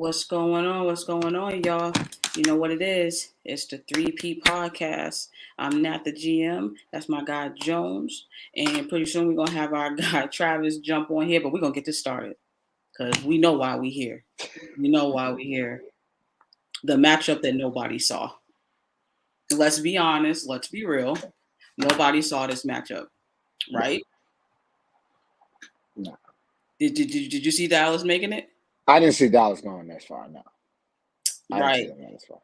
What's going on? What's going on, y'all? You know what it is? It's the 3P podcast. I'm Nat the GM. That's my guy Jones. And pretty soon we're gonna have our guy Travis jump on here, but we're gonna get this started. Because we know why we here. We know why we here. The matchup that nobody saw. Let's be honest, let's be real. Nobody saw this matchup, right? No. Did you see Dallas making it? I didn't see Dallas going this far, no. I didn't see Right. them going this far.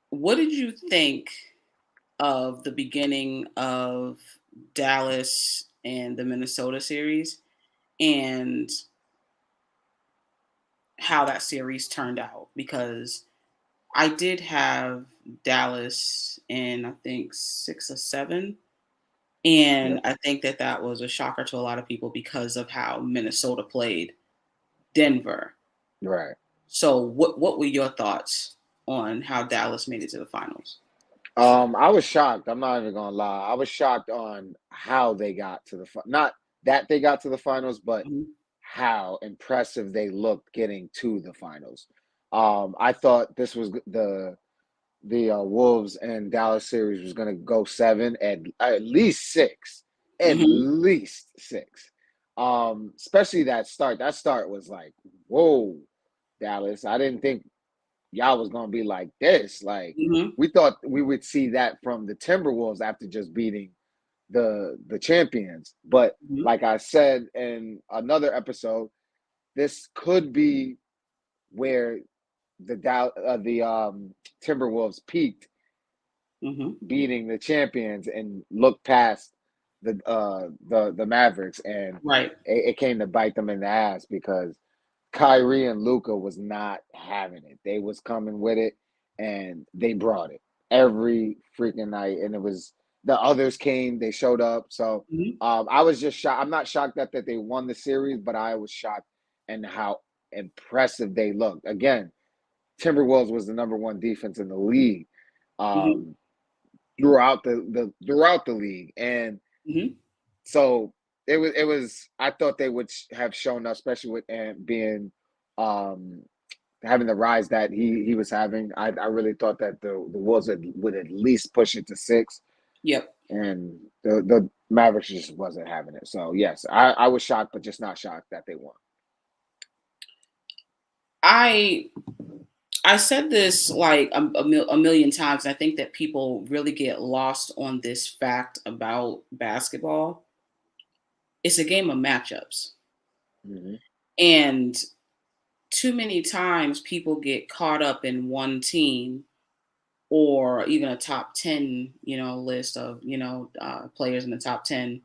What did you think of the beginning of Dallas and the Minnesota series and how that series turned out? Because I did have Dallas in, I think, 6 or 7. And Yep. I think that was a shocker to a lot of people because of how Minnesota played Denver. Right. So what were your thoughts on how Dallas made it to the finals? I was shocked. I'm not even gonna lie. I was shocked on how they got to the not that they got to the finals, but Mhm. how impressive they looked getting to the finals. I thought this was the Wolves and Dallas series was gonna go 7 at least 6, at Mhm. least 6. Especially that start. That start was like, whoa, Dallas. I didn't think y'all was gonna be like this. Like Mhm. we thought we would see that from the Timberwolves after just beating the champions. But Mhm. like I said in another episode, this could be where the Timberwolves peaked, Mhm. beating the champions and looked past the Mavericks, and Right. it came to bite them in the ass because Kyrie and Luka was not having it. They was coming with it, and they brought it every freaking night. And it was the others came, they showed up. So Mhm. I was just shocked. I'm not shocked that they won the series, but I was shocked in how impressive they looked. Again, Timberwolves was the number one defense in the league Mhm. um, throughout the league, and Mhm. so it was. I thought they would have shown up, especially with and being um having the rise that he was having. I really thought that the Wolves would at least push it to 6, Yep. and the Mavericks just wasn't having it. So yes, I was shocked, but just not shocked that they won. I I said this like a million times. And I think that people really get lost on this fact about basketball. It's a game of matchups, Hmm. and too many times people get caught up in one team or even a top 10, list of players in the top 10,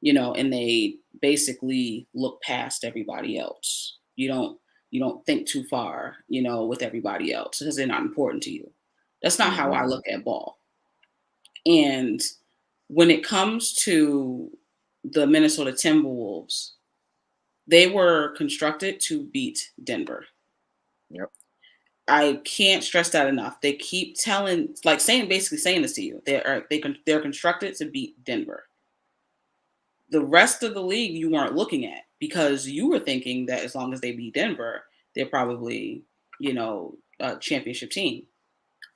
and they basically look past everybody else. You don't think too far, with everybody else because they're not important to you. That's not how I Hmm. look at ball. And when it comes to the Minnesota Timberwolves, they were constructed to beat Denver. Yep. I can't stress that enough. They keep telling, like basically saying this to you. They're constructed to beat Denver. The rest of the league you weren't looking at because you were thinking that as long as they beat Denver, they're probably, a championship team.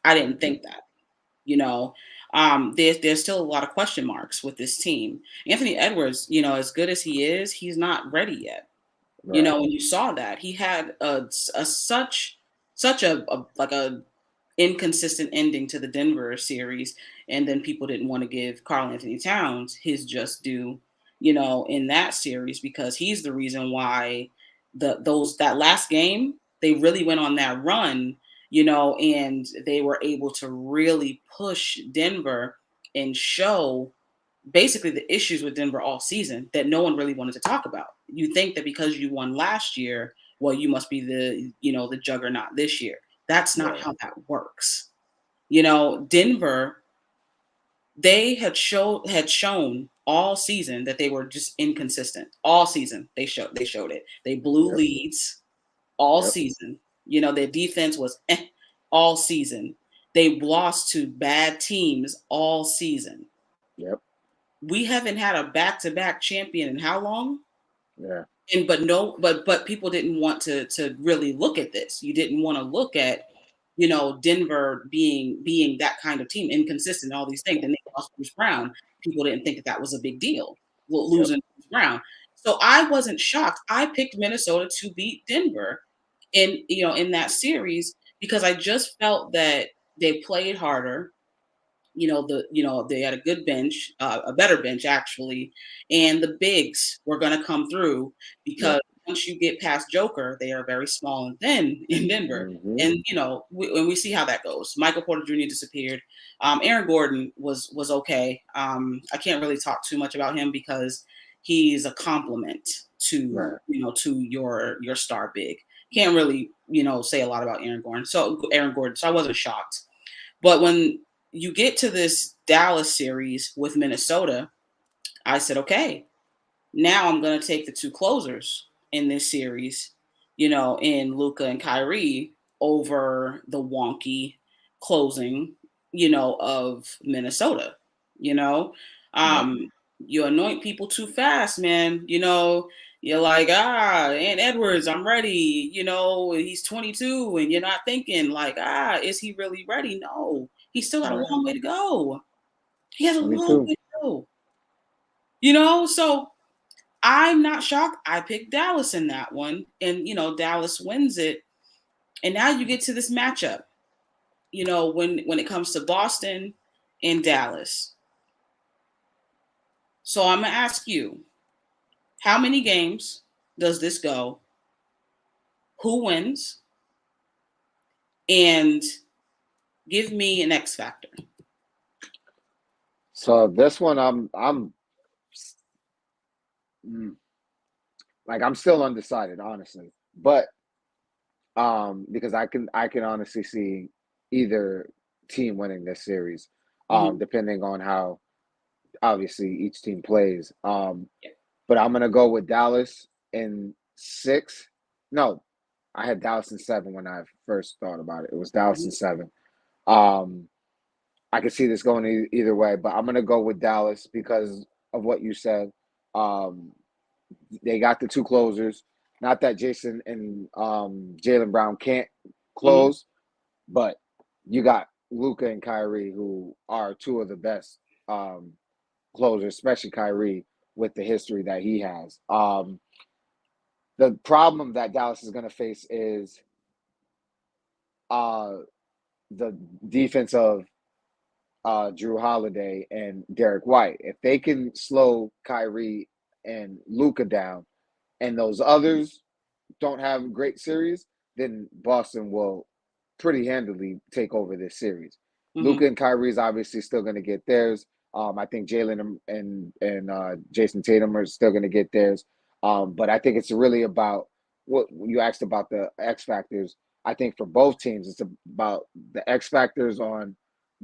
I didn't Hmm. think that. There's still a lot of question marks with this team. Anthony Edwards, as good as he is, he's not ready yet. Right. When you saw that, he had such a like a inconsistent ending to the Denver series, and then people didn't want to give Karl Anthony Towns his just due, in that series because he's the reason why that last game they really went on that run, and they were able to really push Denver and show basically the issues with Denver all season that no one really wanted to talk about. You think that because you won last year, well, you must be the juggernaut this year. That's not Right. how that works. Denver, they had shown all season that they were just inconsistent. All season they showed it. They blew Yep. leads all Yep. season. Their defense was all season. They lost to bad teams all season. Yep. We haven't had a back-to-back champion in how long? Yeah. And but people didn't want to really look at this. You didn't want to look at, Denver being that kind of team, inconsistent, all these things. And they lost Bruce Brown. People didn't think that that was a big deal, Yep. losing Bruce Brown. So I wasn't shocked. I picked Minnesota to beat Denver in that series because I just felt that they played harder. They had a good bench, a better bench actually, and the bigs were going to come through Yep. because once you get past Joker, they are very small and thin in Denver. Hmm. And when we see how that goes, Michael Porter Jr. disappeared. Aaron Gordon was okay. I can't really talk too much about him because he's a compliment to Right. to your star big. Can't really say a lot about Aaron Gordon. So I wasn't shocked. But when you get to this Dallas series with Minnesota, I said, okay, now I'm going to take the two closers in this series, in Luka and Kyrie over the wonky closing, of Minnesota. You know, Yep. um, you anoint people too fast, man. You're like, Ant Edwards, I'm ready. He's 22, and you're not thinking like, is he really ready? No, he's still got a Right. long way to go. He has a long 22. way to go. So I'm not shocked. I picked Dallas in that one, and Dallas wins it. And now you get to this matchup. When it comes to Boston and Dallas. So I'm gonna ask you, how many games does this go? Who wins? And give me an X factor. So this one, I'm mm, like I'm still undecided, honestly. But because I can honestly see either team winning this series, Mm-hmm. depending on how obviously each team plays. Yeah. But I'm gonna go with Dallas in 6. No, I had Dallas in 7 when I first thought about it. It was Dallas in Mm-hmm. 7. Um, I could see this going either way, but I'm gonna go with Dallas because of what you said. Um, they got the two closers. Not that Jason and Jaylen Brown can't Mm-hmm. close, but you got Luka and Kyrie, who are two of the best um, closers, especially Kyrie with the history that he has. The problem that Dallas is going to face is uh, the defense of Drew Holiday and Derek White. If they can slow Kyrie and Luka down, and those others don't have a great series, then Boston will pretty handily take over this series. Mm-hmm. Luka and Kyrie is obviously still going to get theirs. I think Jalen and Jason Tatum are still going to get theirs. But I think it's really about what you asked about the X factors. I think for both teams, it's about the X factors on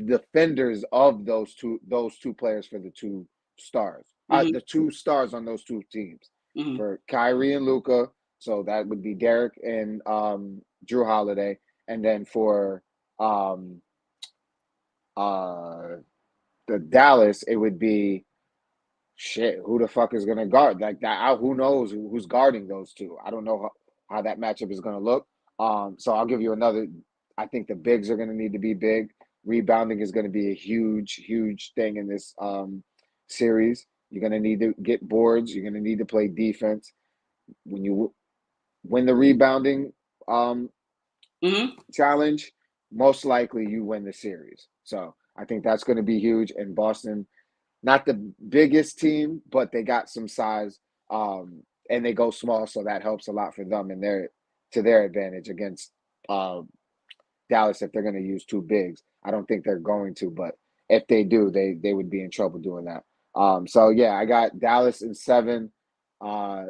defenders of those two players for the two stars. Mm-hmm. The two stars on those two teams Mm-hmm. for Kyrie and Luka. So that would be Derek and Drew Holiday, and then for um, uh, the Dallas, it would be shit. Who the fuck is gonna guard like that? Who knows who's guarding those two? I don't know how that matchup is gonna look. So I'll give you another. I think the bigs are gonna need to be big. Rebounding is gonna be a huge, huge thing in this series. You're gonna need to get boards. You're gonna need to play defense. When you win the rebounding um, Mm-hmm. challenge, most likely you win the series. So I think that's going to be huge. And Boston, not the biggest team, but they got some size, and they go small, so that helps a lot for them and their advantage against uh, Dallas if they're going to use two bigs. I don't think they're going to, but if they do, they would be in trouble doing that. So yeah, I got Dallas in 7, uh,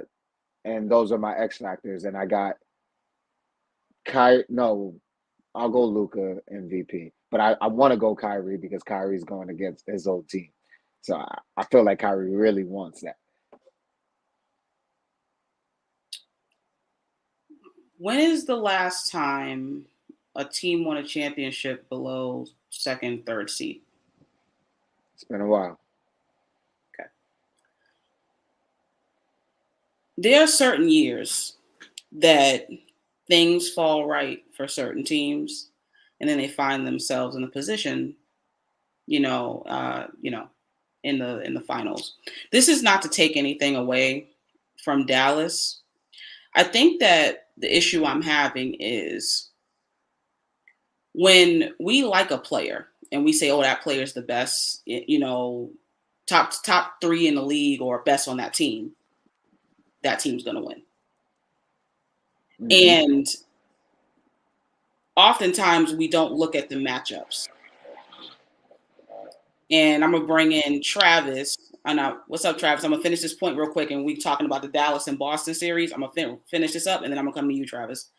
and those are my X factors. And I got no, I'll go Luka MVP, but I want to go Kyrie because Kyrie's going against his old team. So I feel like Kyrie really wants that. When is the last time a team won a championship below second, third seed? It's been a while. Okay. there are certain years that things fall right for certain teams, and then they find themselves in a position, in the finals. This is not to take anything away from Dallas. I think that the issue I'm having is when we like a player and we say, "Oh, that player is the best," top 3 in the league or best on that team, that team's going to win. Mhm. And oftentimes we don't look at the matchups. And I'm gonna bring in Travis. What's up, Travis? I'm gonna finish this point real quick, and we talking about the Dallas and Boston series. I'm gonna finish this up, and then I'm gonna come to you, Travis.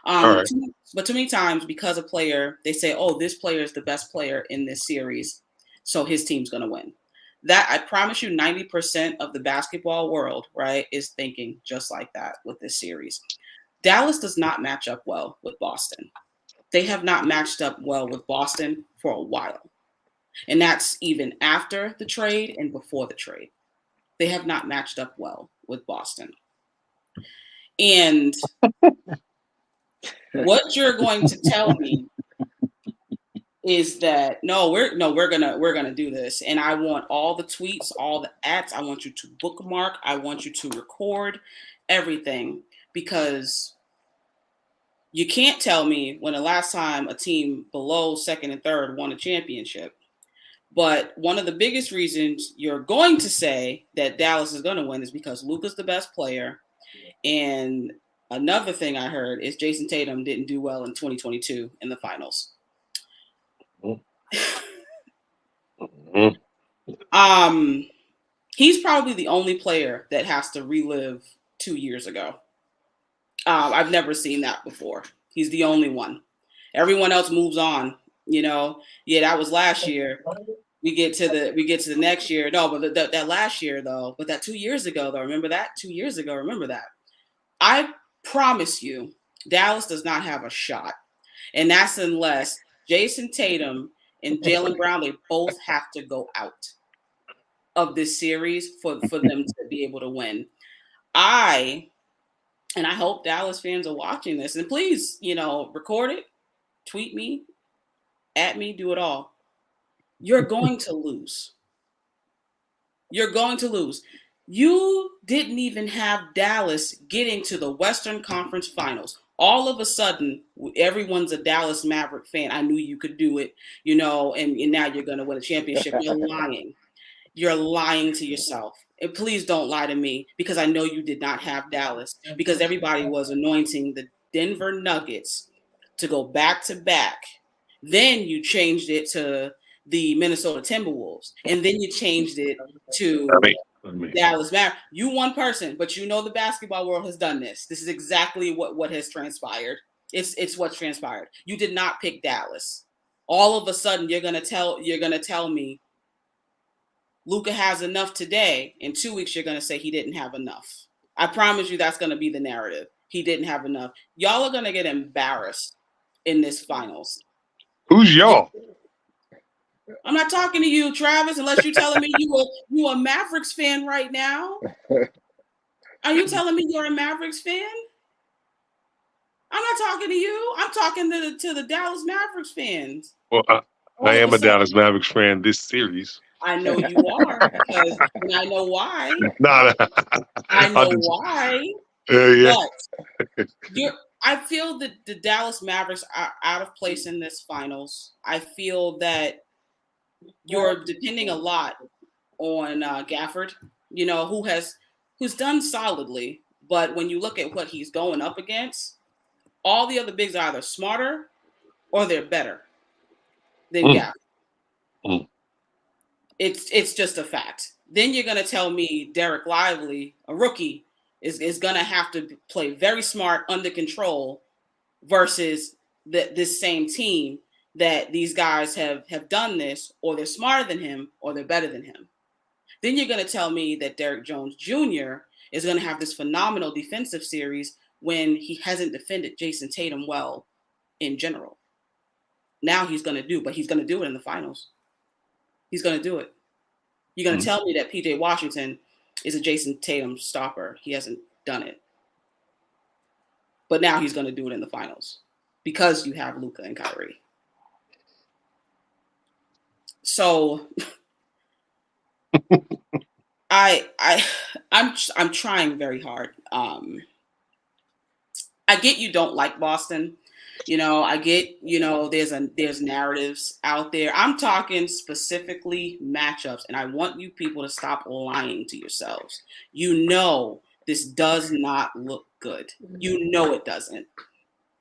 All right. But too many times, because a player, they say, "Oh, this player is the best player in this series, so his team's gonna win." That, I promise you, 90% of the basketball world, right, is thinking just like that with this series. Dallas does not match up well with Boston. They have not matched up well with Boston for a while. And that's even after the trade and before the trade. They have not matched up well with Boston. And what you're going to tell me is that we're gonna do this. And I want all the tweets, all the ads. I want you to bookmark. I want you to record everything, because you can't tell me when the last time a team below second and third won a championship. But one of the biggest reasons you're going to say that Dallas is going to win is because Luka's the best player. And another thing I heard is Jason Tatum didn't do well in 2022 in the finals. He's probably the only player that has to relive 2 years ago. I've never seen that before. He's the only one. Everyone else moves on. Yeah, that was last year. We get to the next year. No, but that last year though, but that 2 years ago though, remember that? 2 years ago, remember that? I promise you, Dallas does not have a shot. And that's unless Jason Tatum and Jaylen Brown, they both have to go out of this series for them to be able to win. I hope Dallas fans are watching this. And please, record it, tweet me, at me, do it all. You're going to lose. You're going to lose. You didn't even have Dallas getting to the Western Conference Finals. All of a sudden, everyone's a Dallas Maverick fan. I knew you could do it, and now you're going to win a championship. You're lying. You're lying to yourself. And please don't lie to me, because I know you did not have Dallas, because everybody was anointing the Denver Nuggets to go back to back. Then you changed it to the Minnesota Timberwolves, and then you changed it to Dallas Mavericks. You one person, but the basketball world has done this. This is exactly what has transpired. It's what's transpired. You did not pick Dallas. All of a sudden, you're gonna tell me Luka has enough today. In 2 weeks, you're gonna say he didn't have enough. I promise you, that's gonna be the narrative. He didn't have enough. Y'all are gonna get embarrassed in this finals. Who's y'all? I'm not talking to you, Travis, unless you're telling me you a Mavericks fan right now. Are you telling me you're a Mavericks fan? I'm not talking to you. I'm talking to the Dallas Mavericks fans. Well, I am a Dallas Mavericks fan this series. I know you are, because and I know why. Nah, I know why. Yeah. But I feel that the Dallas Mavericks are out of place in this finals. I feel that you're depending a lot on Gafford, who's done solidly. But when you look at what he's going up against, all the other bigs are either smarter or they're better than Gafford. It's just a fact. Then you're gonna tell me Derek Lively, a rookie, is gonna have to play very smart, under control, versus this same team that these guys have done this, or they're smarter than him, or they're better than him. Then you're going to tell me that Derrick Jones Jr. is going to have this phenomenal defensive series when he hasn't defended Jason Tatum well in general. Now he's going to do it in the finals. He's going to do it. You're going to tell me that PJ Washington is a Jason Tatum stopper. He hasn't done it. But now he's going to do it in the finals because you have Luka and Kyrie. So I'm trying very hard. I get you don't like Boston. I get, there's narratives out there. I'm talking specifically matchups, and I want you people to stop lying to yourselves. This does not look good. It doesn't.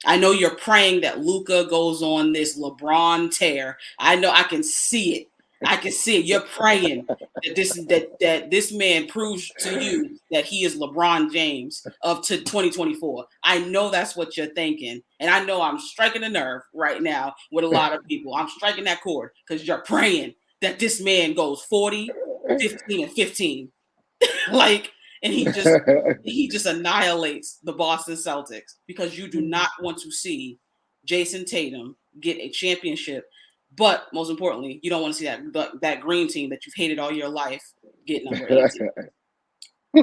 I know you're praying that Luka goes on this LeBron tear. I know I can see it. You're praying that this man proves to you that he is LeBron James of 2024. I know that's what you're thinking. And I know I'm striking a nerve right now with a lot of people. I'm striking that chord because you're praying that this man goes 40, 15, and 15. And he just annihilates the Boston Celtics because you do not want to see Jason Tatum get a championship. But most importantly, you don't want to see that green team that you've hated all your life get number 18.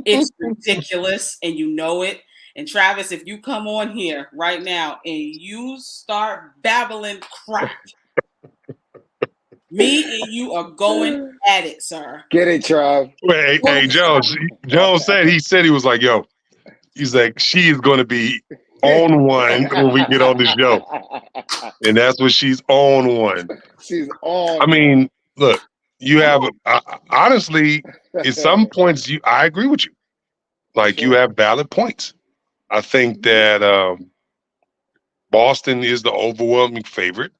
It's ridiculous, and you know it. And Travis, if you come on here right now and you start babbling crap, me and you are going at it, sir. Get it, Trav. Hey, Jones. Jones said he was like, yo, he's like, she is going to be on one when we get on the show. And that's what she's on one. She's on. I mean, look, you have, honestly, at some points, I agree with you. Like, you have valid points. I think that Boston is the overwhelming favorite.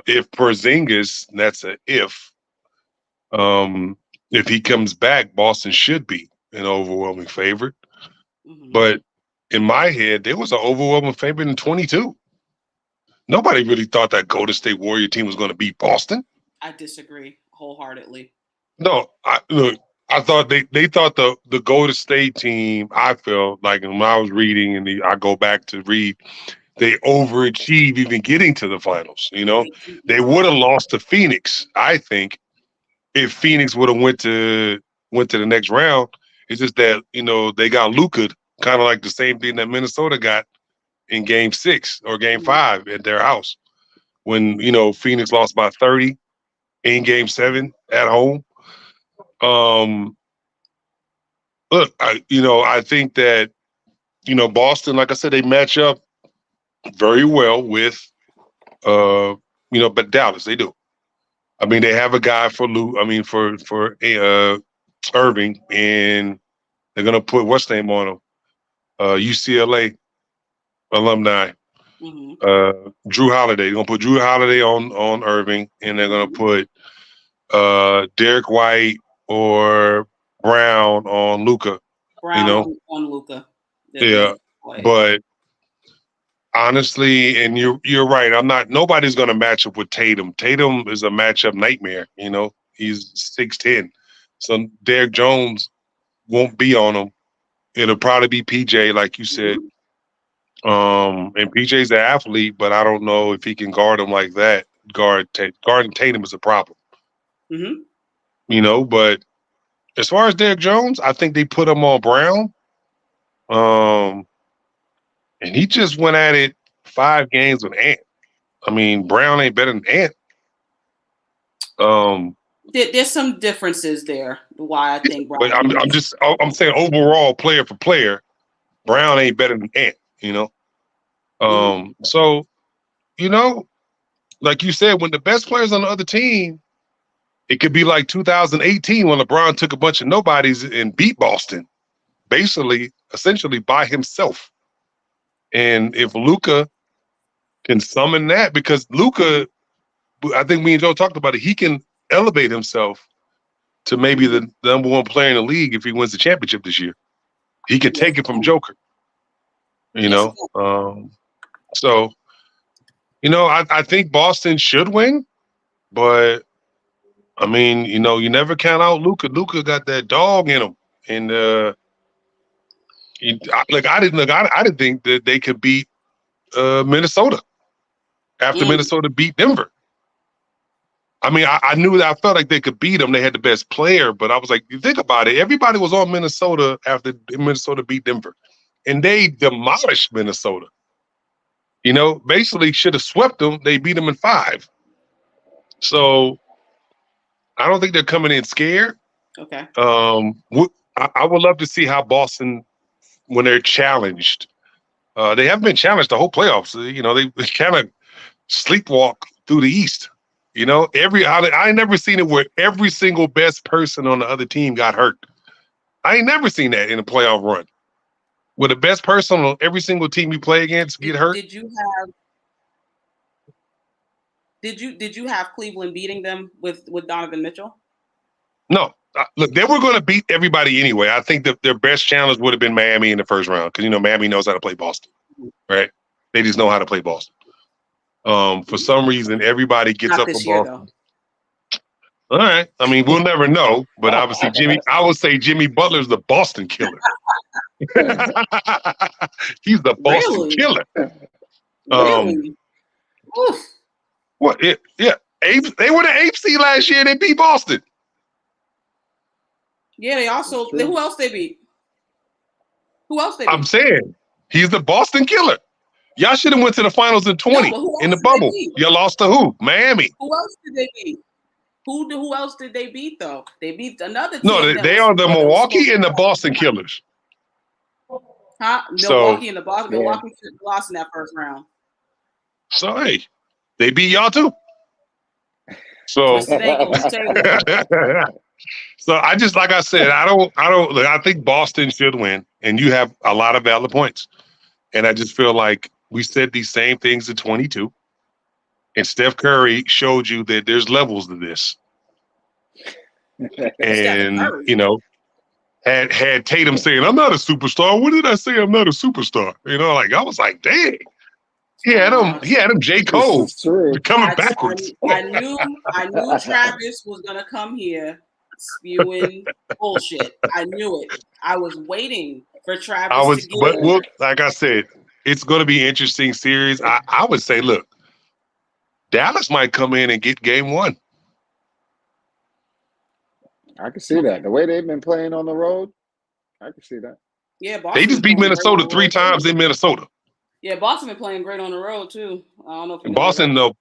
If Porzingis, that's an if he comes back, Boston should be an overwhelming favorite. Mm-hmm. But in my head, there was an overwhelming favorite in 22. Nobody really thought that Golden State Warrior team was going to beat Boston. I disagree wholeheartedly. No, I thought they thought the Golden State team, I felt like when I was reading and I go back to read, they overachieved even getting to the finals. They would have lost to Phoenix, I think, if Phoenix would have went to the next round. It's just that, they got Luka, kind of like the same thing that Minnesota got in game 6 or game 5 at their house when, Phoenix lost by 30 in game 7 at home. Look, I think that, Boston, like I said, they match up very well with, but Dallas, they do. I mean, they have a guy for Irving, and they're gonna put what's name on him, UCLA alumni, Drew Holiday. They're gonna put Drew Holiday on Irving, and they're gonna put Derek White or Brown on Luka. On Luka. Yeah, but honestly, and you're right. Nobody's gonna match up with Tatum. Tatum is a matchup nightmare. He's 6'10", so Derek Jones won't be on him. It'll probably be PJ, like you said. And PJ's an athlete, but I don't know if he can guard him like that. Guarding Tatum is a problem. Mm-hmm. But as far as Derek Jones, I think they put him on Brown. And he just went at it 5 games with Ant. I mean, Brown ain't better than Ant. There's some differences there. Why I think Brown. But I'm saying overall, player for player, Brown ain't better than Ant. So, like you said, when the best players on the other team, it could be like 2018 when LeBron took a bunch of nobodies and beat Boston, essentially by himself. And if Luka can summon that, because Luka, I think me and Joe talked about it, he can elevate himself to maybe the number 1 player in the league if he wins the championship this year. He could take it from Joker. So, I think Boston should win, but I mean, you never count out Luka. Luka got that dog in him, and I didn't think that they could beat Minnesota after Minnesota beat Denver. I mean, I knew that I felt like they could beat them. They had the best player, but I was like, you think about it. Everybody was on Minnesota after Minnesota beat Denver, and they demolished Minnesota. You know, basically should have swept them. They beat them in 5. So I don't think they're coming in scared. Okay. I would love to see how Boston, when they're challenged, they haven't been challenged the whole playoffs. You know, they kind of sleepwalk through the East. You know, I ain't never seen it where every single best person on the other team got hurt. I ain't never seen that in a playoff run. Where the best person on every single team you play against get hurt. Did you have Cleveland beating them with Donovan Mitchell? No. Look, they were going to beat everybody anyway. I think that their best challenge would have been Miami in the first round because, you know, Miami knows how to play Boston, right? They just know how to play Boston. For some reason, everybody gets Not up this for year, Boston. though. All right. I mean, we'll never know, but obviously, I would say Jimmy Butler's the Boston killer. He's the Boston killer. Really? What? Yeah. They were the 8th seed last year. They beat Boston. Yeah, they also. Who else they beat? I'm saying he's the Boston killer. Y'all should have went to the finals in 20 in the bubble. You lost to who? Miami. Who else did they beat? Who else did they beat though? They beat another team. No, they are the Milwaukee and the Boston Killers. Huh? Milwaukee and the Boston. Yeah. Milwaukee lost in that first round. So hey, they beat y'all too. So. So I just, like I said, I don't look, I think Boston should win, and you have a lot of valid points. And I just feel like we said these same things in 22, and Steph Curry showed you that there's levels to this. And, you know, had Tatum saying, I'm not a superstar. What did I say? I'm not a superstar. You know, like I was like, dang. He had him J. Cole coming backwards. I knew Travis was gonna come here spewing bullshit. I knew it. I was waiting for Travis to get but like I said, it's gonna be an interesting series. I would say, look, Dallas might come in and get game 1. I can see that. The way they've been playing on the road, I can see that. Yeah, Boston, they just beat Minnesota 3 times in Minnesota. Yeah, Boston been playing great on the road too. I don't know if you know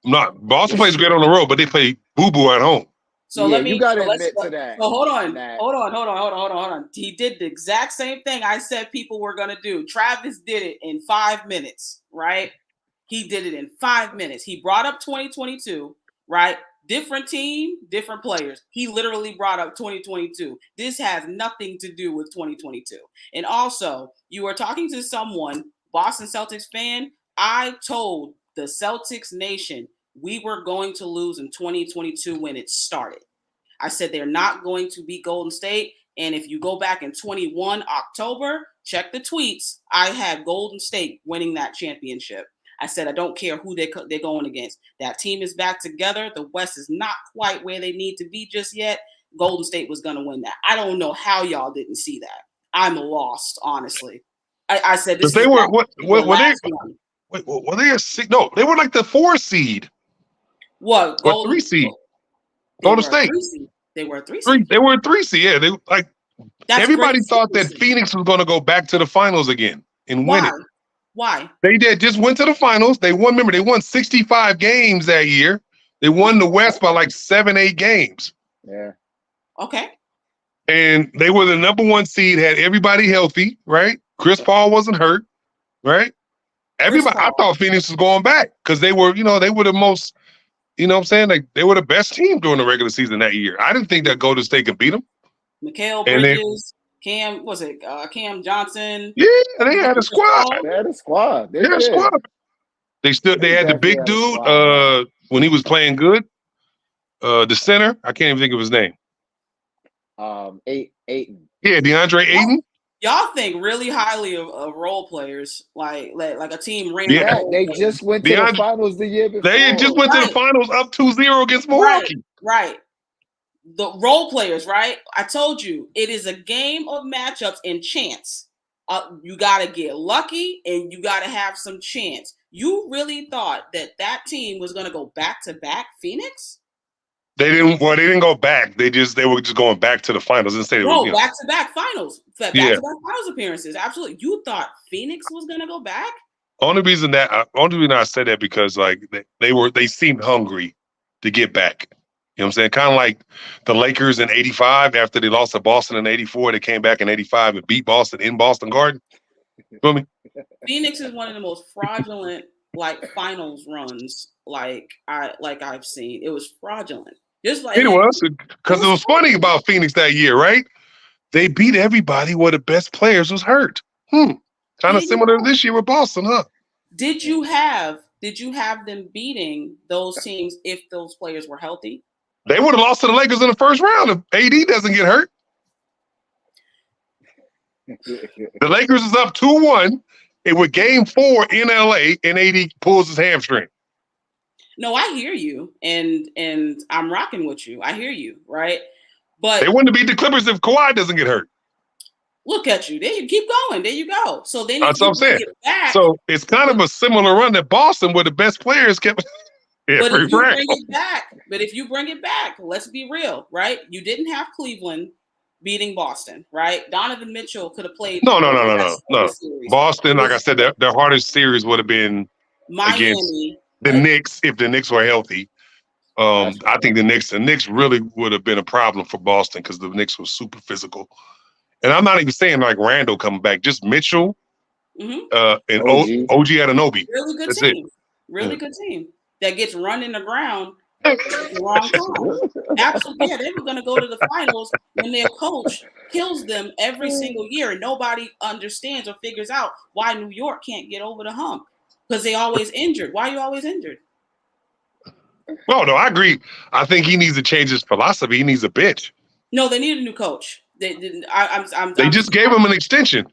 Boston plays great on the road, but they play boo-boo at home. So you gotta admit to that. So hold on. He did the exact same thing I said people were gonna do. Travis did it in 5 minutes, right? He did it in 5 minutes. He brought up 2022, right? Different team, different players. He literally brought up 2022. This has nothing to do with 2022. And also, you are talking to someone, Boston Celtics fan. I told the Celtics nation we were going to lose in 2022 when it started. I said they're not going to beat Golden State. And if you go back in 21 October, check the tweets. I had Golden State winning that championship. I said, I don't care who they're going against. That team is back together. The West is not quite where they need to be just yet. Golden State was going to win that. I don't know how y'all didn't see that. I'm lost, honestly. I said this. They were they a seed? No, they were like the 4 seed. What? Or 3 seed. Golden State. They were a 3 seed. They were a 3 seed. Yeah, they like. Everybody thought that Phoenix was going to go back to the finals again and win it. Why? They just went to the finals. They won. Remember, they won 65 games that year. They won the West by like 7-8 games. Yeah. Okay. And they were the number 1 seed. Had everybody healthy, right? Chris Paul wasn't hurt, right? Everybody. I thought Phoenix was going back because they were, they were the most. You know what I'm saying? Like they were the best team during the regular season that year. I didn't think that Golden State could beat them. Mikal Bridges. Cam Johnson? Yeah, they had a squad. They had a squad. They had the big dude when he was playing good. The center, I can't even think of his name. Ayton. Yeah, DeAndre Ayton. Y'all think really highly of role players, like a team ring. Yeah, they just went to the finals the year before. They just went to the finals up 2-0 against Milwaukee. Right. The role players, right? I told you, it is a game of matchups and chance. You got to get lucky and you got to have some chance. You really thought that team was going to go back-to-back Phoenix? They didn't. Well, they didn't go back. They were just going back to the finals. Didn't say they No, were, back to back finals, back Yeah. to back finals appearances. Absolutely. You thought Phoenix was gonna go back? Only reason I said that because like they seemed hungry to get back. You know what I'm saying? Kind of like the Lakers in '85 after they lost to Boston in '84. They came back in '85 and beat Boston in Boston Garden. Feel me? Phoenix is one of the most fraudulent like finals runs I've seen. It was fraudulent. Just like It was because it was funny about Phoenix that year, right? They beat everybody where the best players was hurt. Kind of similar to this year with Boston, huh? Did you have them beating those teams if those players were healthy? They would have lost to the Lakers in the first round if AD doesn't get hurt. The Lakers is up 2-1. It was game 4 in LA, and AD pulls his hamstring. No, I hear you, and I'm rocking with you. I hear you, right? But they wouldn't beat the Clippers if Kawhi doesn't get hurt. Look at you. There you keep going. There you go. So then that's what I'm saying. So it's kind of a similar run that Boston, where the best players kept. But if you bring it back, let's be real, right? You didn't have Cleveland beating Boston, right? Donovan Mitchell could have played. No. Boston, like I said, their hardest series would have been Miami against the Knicks if the Knicks were healthy. I think the Knicks really would have been a problem for Boston because the Knicks was super physical. And I'm not even saying like Randall coming back, just Mitchell and OG Anunoby. Really good team. Really good team that gets run in the ground at the wrong time. Absolutely. Yeah, they were going to go to the finals when their coach kills them every single year, and nobody understands or figures out why New York can't get over the hump because they always injured. Why are you always injured? Well, no, I agree. I think he needs to change his philosophy. He needs a bench. No, they need a new coach. They just gave him an extension.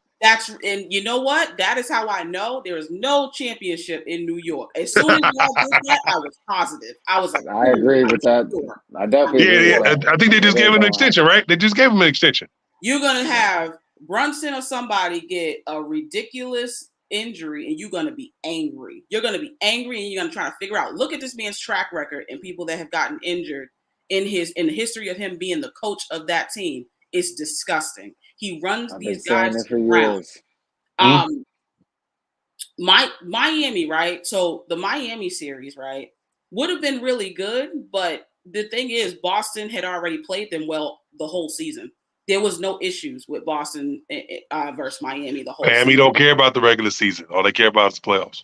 And you know what? That is how I know there is no championship in New York. As soon as y'all did that, I was positive. I was like, I agree with that. I definitely I think they just gave him an extension, right? They just gave him an extension. You're gonna have Brunson or somebody get a ridiculous injury, and you're gonna be angry. You're gonna be angry, and you're gonna try to figure out. Look at this man's track record and people that have gotten injured in the history of him being the coach of that team. It's disgusting. He runs these guys around. Miami, right? So the Miami series, right, would have been really good, but the thing is, Boston had already played them well the whole season. There was no issues with Boston versus Miami the whole Miami season. Don't care about the regular season. All they care about is the playoffs.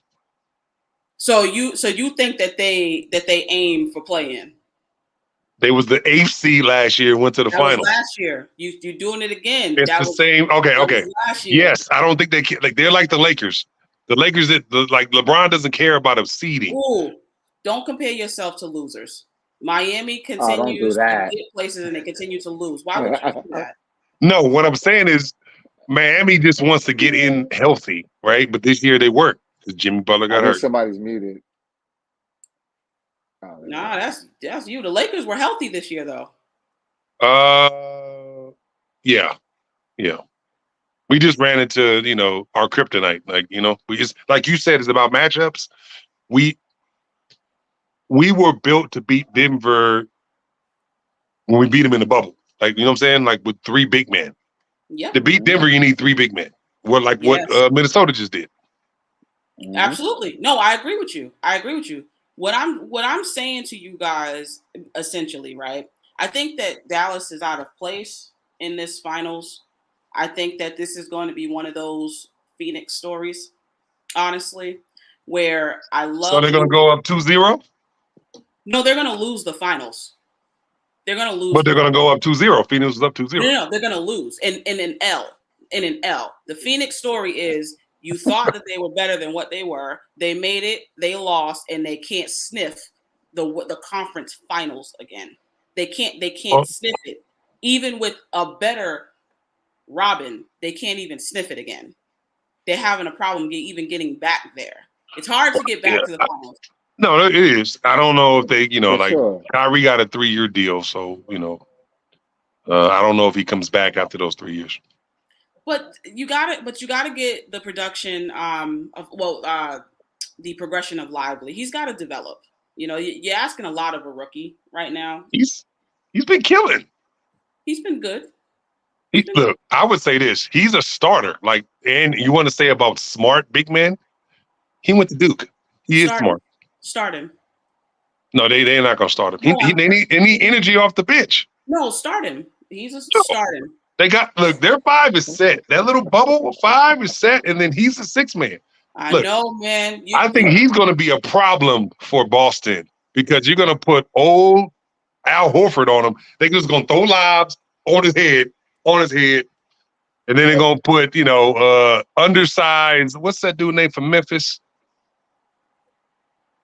So you think that they aim for play-in? They was the 8th seed last year, went to the finals. Last year. You're doing it again. It's the same. Okay. Last year. Yes, I don't think they can. Like, they're like the Lakers. The Lakers, like LeBron doesn't care about a seeding. Ooh, don't compare yourself to losers. Miami continues to get places and they continue to lose. Why would you do that? No, what I'm saying is Miami just wants to get in healthy, right? But this year they weren't because Jimmy Butler got hurt. Somebody's muted. Nah, that's you. The Lakers were healthy this year, though. Yeah. We just ran into our kryptonite. Like we just, like you said, it's about matchups. We were built to beat Denver when we beat them in the bubble. Like what I'm saying, like with 3 big men. Yeah. To beat Denver, you need 3 big men. What Minnesota just did. Absolutely. No, I agree with you. What I'm saying to you guys, essentially, right? I think that Dallas is out of place in this finals. I think that this is going to be one of those Phoenix stories, honestly, where I love. So they're going to go up 2-0? No, they're going to lose the finals. They're going to lose. But they're going to go up 2-0. Phoenix is up 2-0. No, they're going to lose in an L. In an L. The Phoenix story is you thought that they were better than what they were. They made it. They lost, and they can't sniff the conference finals again. They can't sniff it. Even with a better Robin, they can't even sniff it again. They're having a problem getting back there. It's hard to get back to the finals. No, it is. I don't know if they, sure. Kyrie got a 3-year deal, so I don't know if he comes back after those 3 years. But you gotta get the production the progression of Lively. He's got to develop. You know, you're asking a lot of a rookie right now. He's been killing. He's been good. Look, I would say this: he's a starter. Like, and you want to say about smart big man? He went to Duke. He is smart. Start him. No, they're not gonna start him. No, They need energy off the bench. No, start him. He's a start him. They got their 5 is set. That little bubble 5 is set, and then he's a 6 man. I know, man. I think he's going to be a problem for Boston because you're going to put old Al Horford on him. They're just going to throw lobs on his head, and then they're going to put undersized. What's that dude name from Memphis?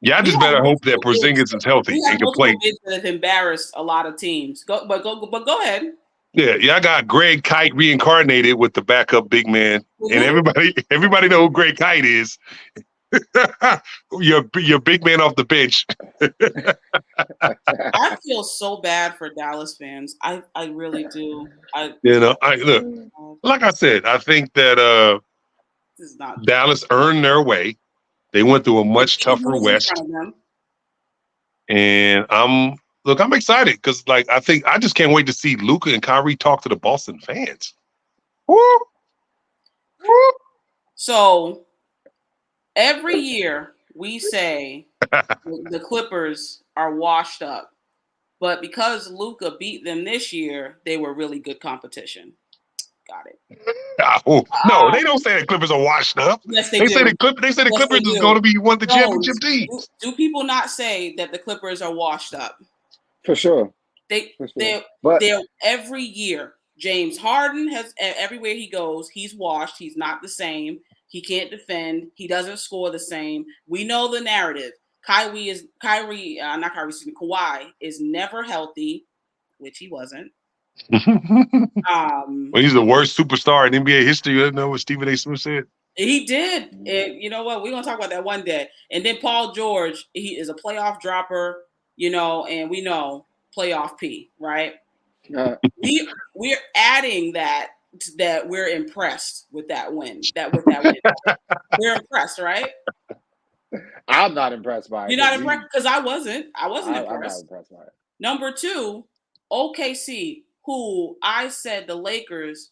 Yeah, I just better hope that Porzingis is healthy and can play. That have embarrassed a lot of teams. Go ahead. Yeah, I got Greg Kite reincarnated with the backup big man, and everybody know who Greg Kite is. your big man off the bench. I feel so bad for Dallas fans. I really do. Look, like I said, I think that Dallas earned their way. They went through a much tougher West, and I'm excited because, like, I just can't wait to see Luka and Kyrie talk to the Boston fans. Woo! Woo! So every year we say the Clippers are washed up, but because Luka beat them this year, they were really good competition. Got it. No, they don't say the Clippers are washed up. Yes, they do. Say the Clippers is going to be one of the championship teams. Do people not say that the Clippers are washed up? For sure. They're every year. James Harden has everywhere he goes, he's washed. He's not the same. He can't defend. He doesn't score the same. We know the narrative. Kawhi is never healthy, which he wasn't. Well, he's the worst superstar in NBA history. You know what Stephen A. Smith said? He did. And you know what? We're going to talk about that one day. And then Paul George, he is a playoff dropper, and we know playoff P, right? We're adding that we're impressed with that win. We're impressed, right? I'm not impressed by it. You're not impressed? Because I wasn't impressed. I'm not impressed by it. Number 2, OKC, who I said the Lakers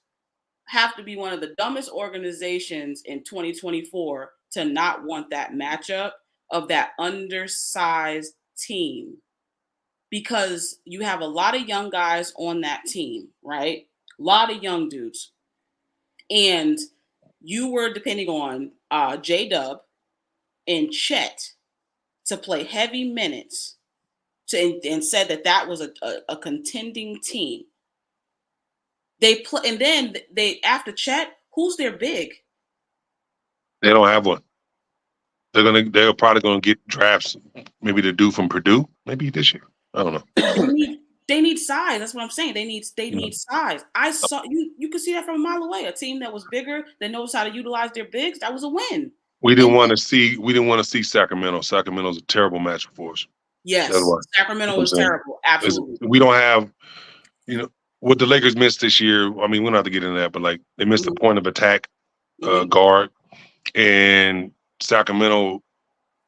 have to be one of the dumbest organizations in 2024 to not want that matchup of that undersized team. Because you have a lot of young guys on that team, right? A lot of young dudes. And you were depending on J-Dub and Chet to play heavy minutes and said that was a contending team. They play, and then after Chet, who's their big? They don't have one. They're probably gonna get drafts. Maybe the dude from Purdue, maybe this year. I don't know. They need size. That's what I'm saying. They need size. I saw you could see that from a mile away. A team that was bigger, that knows how to utilize their bigs. That was a win. We didn't want to see Sacramento. Sacramento's a terrible matchup for us. Yes, Sacramento is terrible. Absolutely. We don't have, what the Lakers missed this year. I mean, we don't have to get into that, but like they missed a point of attack guard, and Sacramento,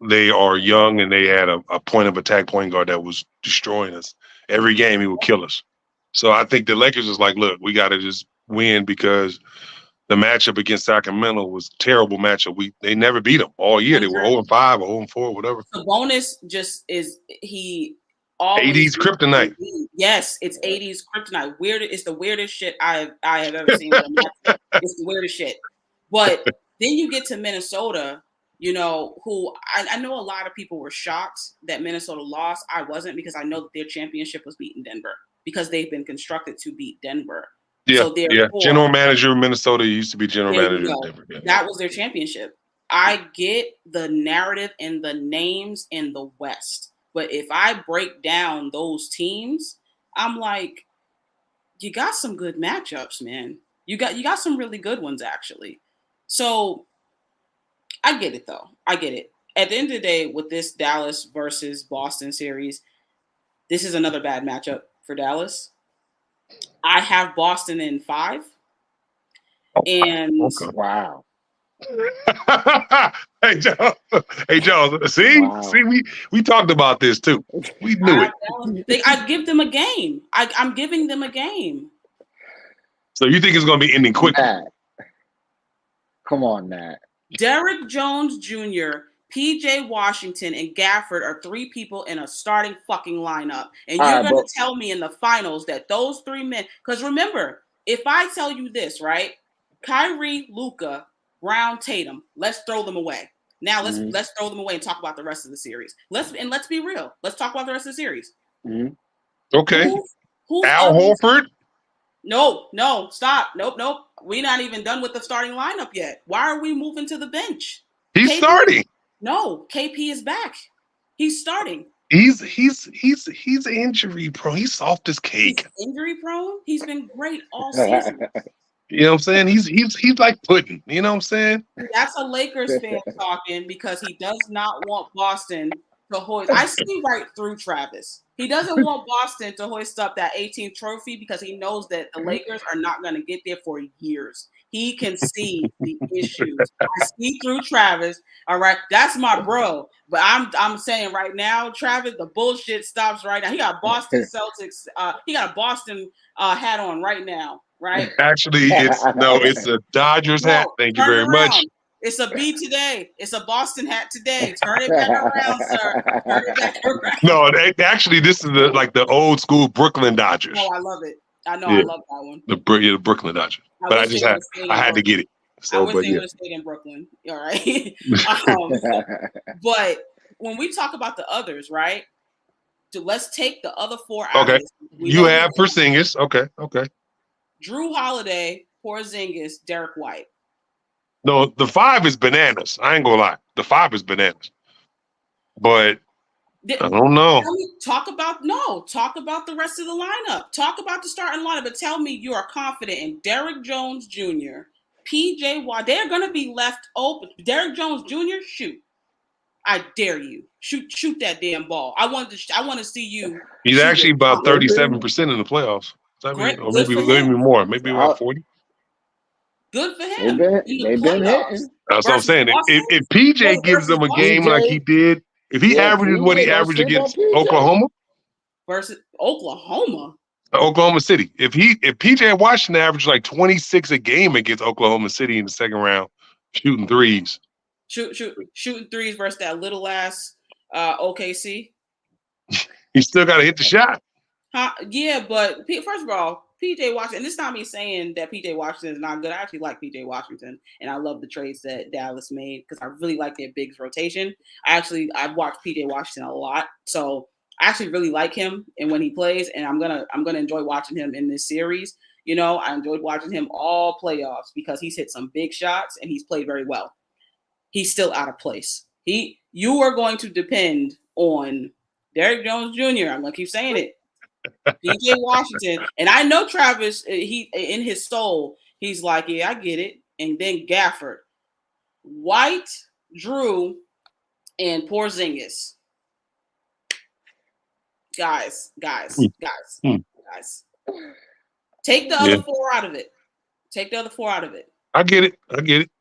they are young and they had a point of attack point guard that was destroying us. Every game he would kill us. So I think the Lakers is like, look, we got to just win because the matchup against Sacramento was a terrible matchup. They never beat them all year. They were 0-5 or 0-4, whatever. The bonus just is he always 80s kryptonite. Yes, it's 80s kryptonite. It's the weirdest shit I have ever seen. It's the weirdest shit. But then you get to Minnesota, who I know a lot of people were shocked that Minnesota lost. I wasn't, because I know that their championship was beating Denver because they've been constructed to beat Denver. Yeah, so general manager of Minnesota used to be general manager of Denver. Yeah. That was their championship. I get the narrative and the names in the West. But if I break down those teams, I'm like, you got some good matchups, man. You got some really good ones, actually. So I get it, though. I get it. At the end of the day, with this Dallas versus Boston series, this is another bad matchup for Dallas. I have Boston in 5. And wow. Hey, Joe. Hey, Joe. See, Wow. see, we talked about this too. We knew it. I give them a game. I'm giving them a game. So you think it's going to be ending quickly? Matt. Come on, Matt. Derrick Jones Jr., PJ Washington, and Gafford are 3 people in a starting fucking lineup. And you're going to tell me in the finals that those 3 men, because remember, if I tell you this, right? Kyrie, Luka, Brown, Tatum, let's throw them away. Now let's throw them away and talk about the rest of the series. Let's be real. Let's talk about the rest of the series. Mm-hmm. Okay. Who's Al Horford? No, stop. Nope. We're not even done with the starting lineup yet. Why are we moving to the bench? He's starting. No, KP is back. He's starting. He's injury prone. He's soft as cake. He's injury prone. He's been great all season. You know what I'm saying? He's like pudding. You know what I'm saying? That's a Lakers fan talking because he does not want Boston to hoist. I see right through Travis. He doesn't want Boston to hoist up that 18th trophy because he knows that the Lakers are not going to get there for years. He can see the issues. I see through Travis. All right, that's my bro. But I'm saying right now, Travis, the bullshit stops right now. He got Boston Celtics. He got a Boston hat on right now. Right? Actually, it's a Dodgers hat. Thank you very much. It's a B today. It's a Boston hat today. Turn it back around, sir. Turn it back around. No, actually, this is the old school Brooklyn Dodgers. Oh, I love it. I know. Yeah. I love that one. The Brooklyn Dodgers. But I had to get it. So, I wish they would have stayed in Brooklyn. All right. But when we talk about the others, right? So let's take the other 4 out. Okay. You have Porzingis. Okay. Drew Holiday, Porzingis, Derek White. No, the 5 is bananas. I ain't gonna lie. The 5 is bananas. But I don't know. Talk about the rest of the lineup. Talk about the starting lineup, but tell me you are confident in Derrick Jones Jr., PJ Watt. They're gonna be left open. Derrick Jones Jr., shoot. I dare you. Shoot that damn ball. I want to see you. He's actually about 37% in the playoffs. Or maybe more. Maybe about 40. Good for him. They've been hitting. That's what I'm saying. If PJ gives them a game like he did, if he averages what he averaged against Oklahoma versus Oklahoma City, if PJ Washington averaged like 26 a game against Oklahoma City in the second round, shooting threes, shooting threes versus that little ass OKC, he still got to hit the shot. Yeah, but first of all, PJ Washington, and this is not me saying that PJ Washington is not good. I actually like PJ Washington, and I love the trades that Dallas made because I really like their bigs rotation. I've watched PJ Washington a lot, so I actually really like him and when he plays, and I'm gonna enjoy watching him in this series. You know, I enjoyed watching him all playoffs because he's hit some big shots and he's played very well. He's still out of place. You are going to depend on Derrick Jones Jr. I'm gonna keep saying it. PJ Washington, and I know Travis. He in his soul, he's like, yeah, I get it. And then Gafford, White, Drew, and Porzingis. Guys. Take the other 4 out of it. Take the other 4 out of it. I get it.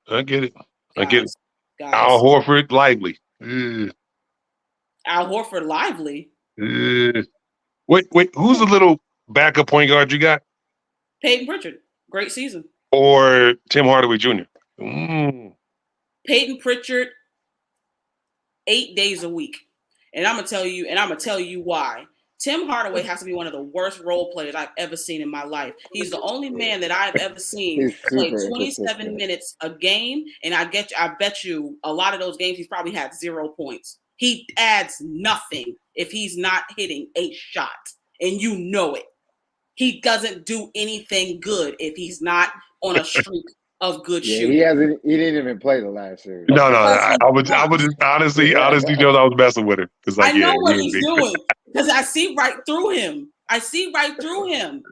Guys. Al Horford, Lively. Al Horford, Lively. Wait, who's the little backup point guard you got? Peyton Pritchard. Great season. Or Tim Hardaway Jr.? Peyton Pritchard, 8 days a week. And I'm gonna tell you why. Tim Hardaway has to be one of the worst role players I've ever seen in my life. He's the only man that I've ever seen play 27 minutes a game, and I bet you a lot of those games he's probably had 0 points. He adds nothing if he's not hitting a shot, and you know it. He doesn't do anything good if he's not on a streak of good shooting. He didn't even play the last series. No. I would honestly, Joe, I was messing with her because I know what he's doing because I see right through him.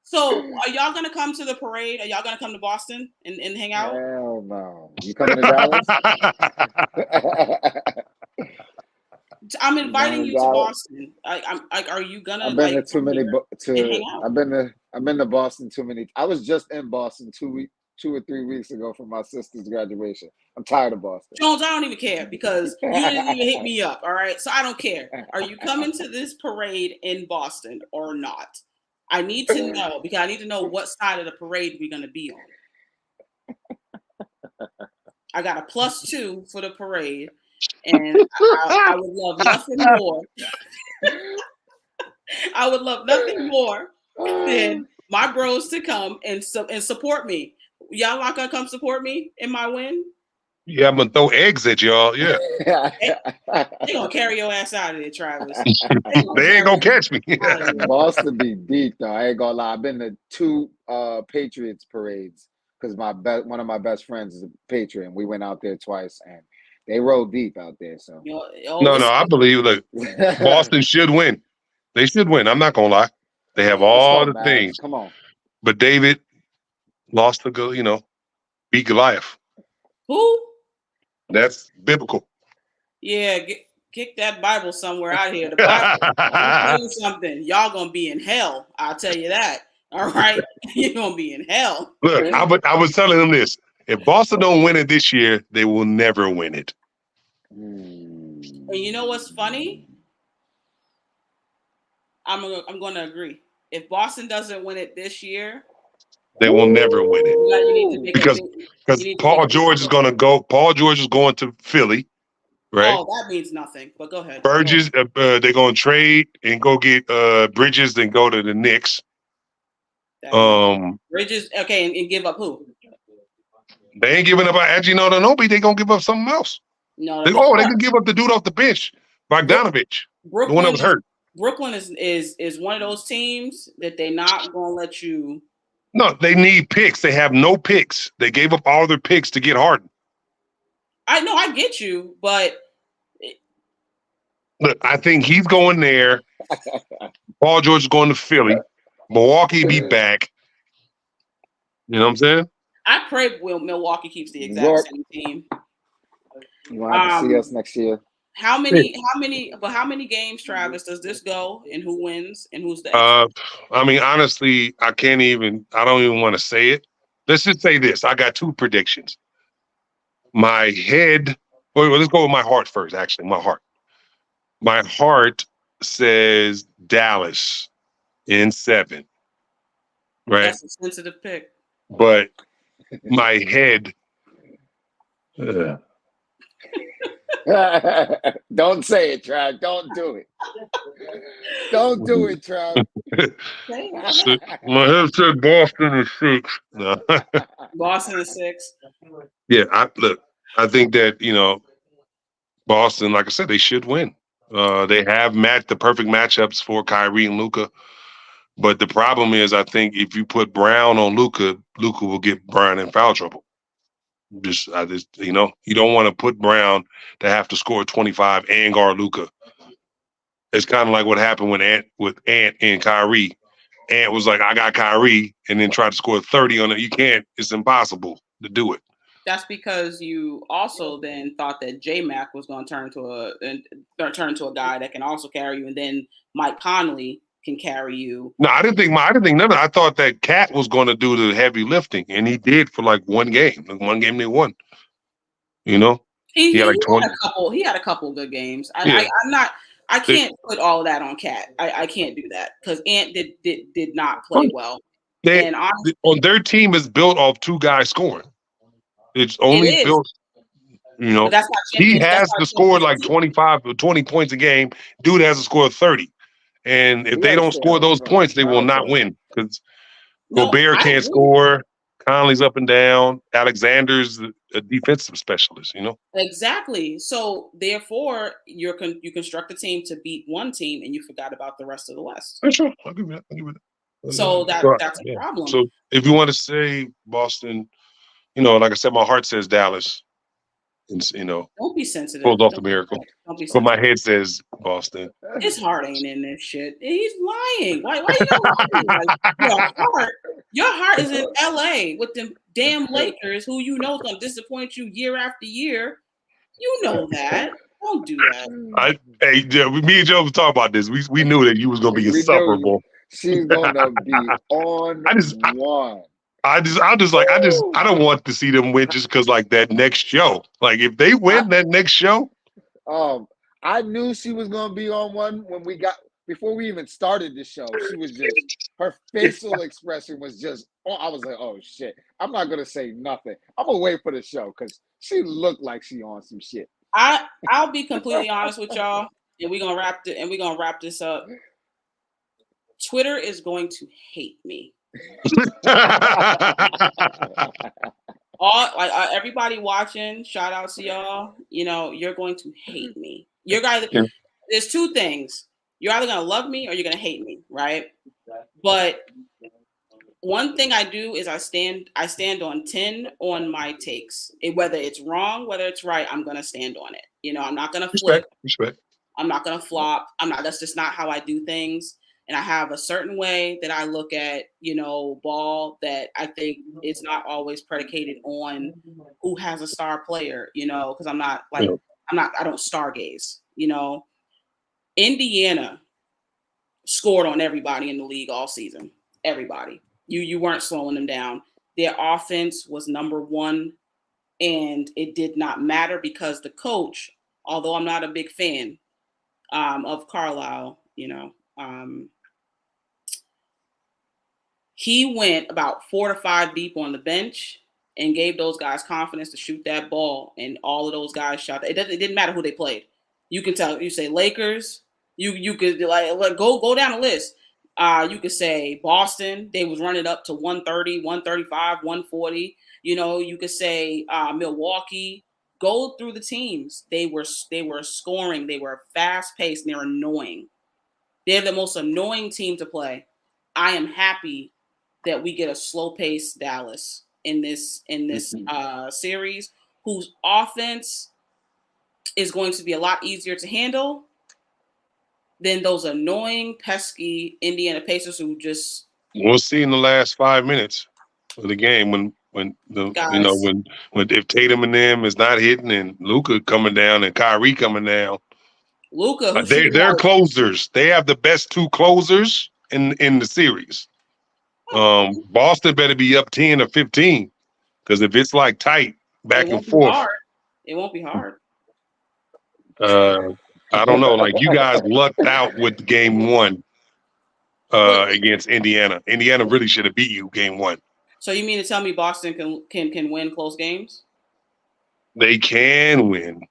So, are y'all gonna come to the parade? Are y'all gonna come to Boston and hang out? Hell no. You coming to Dallas? I'm inviting you to Boston. Are you gonna? I've been to too many. I've been to Boston too many. I was just in Boston 2 weeks. 2 or 3 weeks ago for my sister's graduation. I'm tired of Boston. Jones, I don't even care because you didn't even hit me up. All right. So I don't care. Are you coming to this parade in Boston or not? I need to know because I need to know what side of the parade we're going to be on. I got a +2 for the parade, and I would love nothing more. I would love nothing more than my bros to come and support me. Y'all not gonna come support me in my win? Yeah, I'm gonna throw eggs at y'all. Yeah, They gonna carry your ass out of there, Travis. they ain't gonna catch me. Boston be deep though. I ain't gonna lie. I've been to 2 Patriots parades because one of my best friends is a Patriot, and we went out there twice, and they roll deep out there. So No, I believe. Look, Boston should win. They should win. I'm not gonna lie. They have all the things. Come on. But David lost to beat Goliath. Who? That's biblical. Yeah, kick that Bible somewhere out here. The Bible, tell you something. Y'all gonna be in hell. I'll tell you that. All right, you're gonna be in hell. Look, I was telling them this: if Boston don't win it this year, they will never win it. And you know what's funny? I'm gonna agree. If Boston doesn't win it this year, they will never win it. You need to because Paul George is gonna go. Paul George is going to Philly, right? Oh, that means nothing. But go ahead. Burgess, they're gonna trade and go get Bridges, and go to the Knicks. Bridges, okay, and give up who? They ain't giving up Angie Nobi. They gonna give up something else. No, they can give up the dude off the bench, Bogdanovich, the one that was hurt. Brooklyn is one of those teams that they're not gonna let you. No, they need picks. They have no picks. They gave up all their picks to get Harden. I know, I get you, but look, I think he's going there. Paul George is going to Philly. Milwaukee be back. You know what I'm saying? I pray Milwaukee keeps the exact same team. You want to see us next year? How many games, Travis, does this go, and who wins and who's the I mean, honestly, I don't even want to say it. Let's just say this. I got 2 predictions. My head, let's go with my heart first, actually. My heart says Dallas in 7. Right? That's a sensitive pick. But my head don't say it, Trav. Don't do it. Don't do it, Trav. My head said Boston is 6. No. Boston is 6. Yeah, I think that, Boston, like I said, they should win. They have the perfect matchups for Kyrie and Luka. But the problem is, I think if you put Brown on Luka will get Brown in foul trouble. You don't want to put Brown to have to score 25 and guard Luka. It's kind of like what happened with Ant and Kyrie. Ant was like, I got Kyrie, and then tried to score 30 on it. You can't. It's impossible to do it. That's because you also then thought that J-Mac was going to turn to a guy that can also carry you, and then Mike Conley can carry you. No, I didn't think none of it. I thought that Cat was going to do the heavy lifting, and he did for like one game. Like one game they won. He had like 20. He had a couple good games. I can't put all of that on Cat. I can't do that because Ant did not play well. On their team is built off 2 guys scoring. It's only built. He has to score like 25 or 20 points a game. Dude has to score 30. And if they don't score those points, they will not win because Gobert can't score. Conley's up and down. Alexander's a defensive specialist, Exactly. So therefore, you construct a team to beat one team, and you forgot about the rest of the West. Sure, I'll give you that. So that's a problem. So if you want to say Boston, like I said, my heart says Dallas. And, don't be sensitive. Pulled off the miracle. But my head says Boston. His heart ain't in this shit. He's lying. Why you lying? Your heart is in LA with them damn Lakers, who is gonna disappoint you year after year. You know that. Don't do that. Me and Joe was talking about this. We knew that you was gonna be insufferable. She's gonna be on one. I don't want to see them win just because like that next show. Like if they win that next show, I knew she was gonna be on one when before we even started the show. She was just her facial expression was just. Oh, I was like, oh shit! I'm not gonna say nothing. I'm gonna wait for the show because she looked like she on some shit. I'll be completely honest with y'all, and we're gonna wrap this up. Twitter is going to hate me. Everybody watching, shout out to y'all. You're going to hate me. There's two things. You're either gonna love me or you're gonna hate me, right? But one thing I do is I stand on 10 on my takes. Whether it's wrong, whether it's right, I'm gonna stand on it. I'm not gonna flip. Respect. I'm not gonna flop. That's just not how I do things. And I have a certain way that I look at, ball that I think is not always predicated on who has a star player, because I'm not like, I don't stargaze, Indiana scored on everybody in the league all season. Everybody. You weren't slowing them down. Their offense was number one, and it did not matter because the coach, although I'm not a big fan of Carlisle, he went about 4 to 5 deep on the bench and gave those guys confidence to shoot that ball, and all of those guys shot. It didn't matter who they played. You can tell. You say Lakers. You could like go down the list. You could say Boston. They was running up to 130, 135, 140. You could say Milwaukee. Go through the teams. They were scoring. They were fast paced. And they're annoying. They're the most annoying team to play. I am happy that we get a slow paced Dallas in this series, whose offense is going to be a lot easier to handle than those annoying, pesky Indiana Pacers who just. We'll see in the last 5 minutes of the game when if Tatum and them is not hitting and Luka coming down and Kyrie coming down. Luka, they're closers. They have the best two closers in the series. Boston better be up 10 or 15 because if it's like tight back and forth, it won't be hard. I don't know. Like you guys lucked out with game one against Indiana. Indiana really should have beat you game one. So you mean to tell me Boston can win close games? They can win,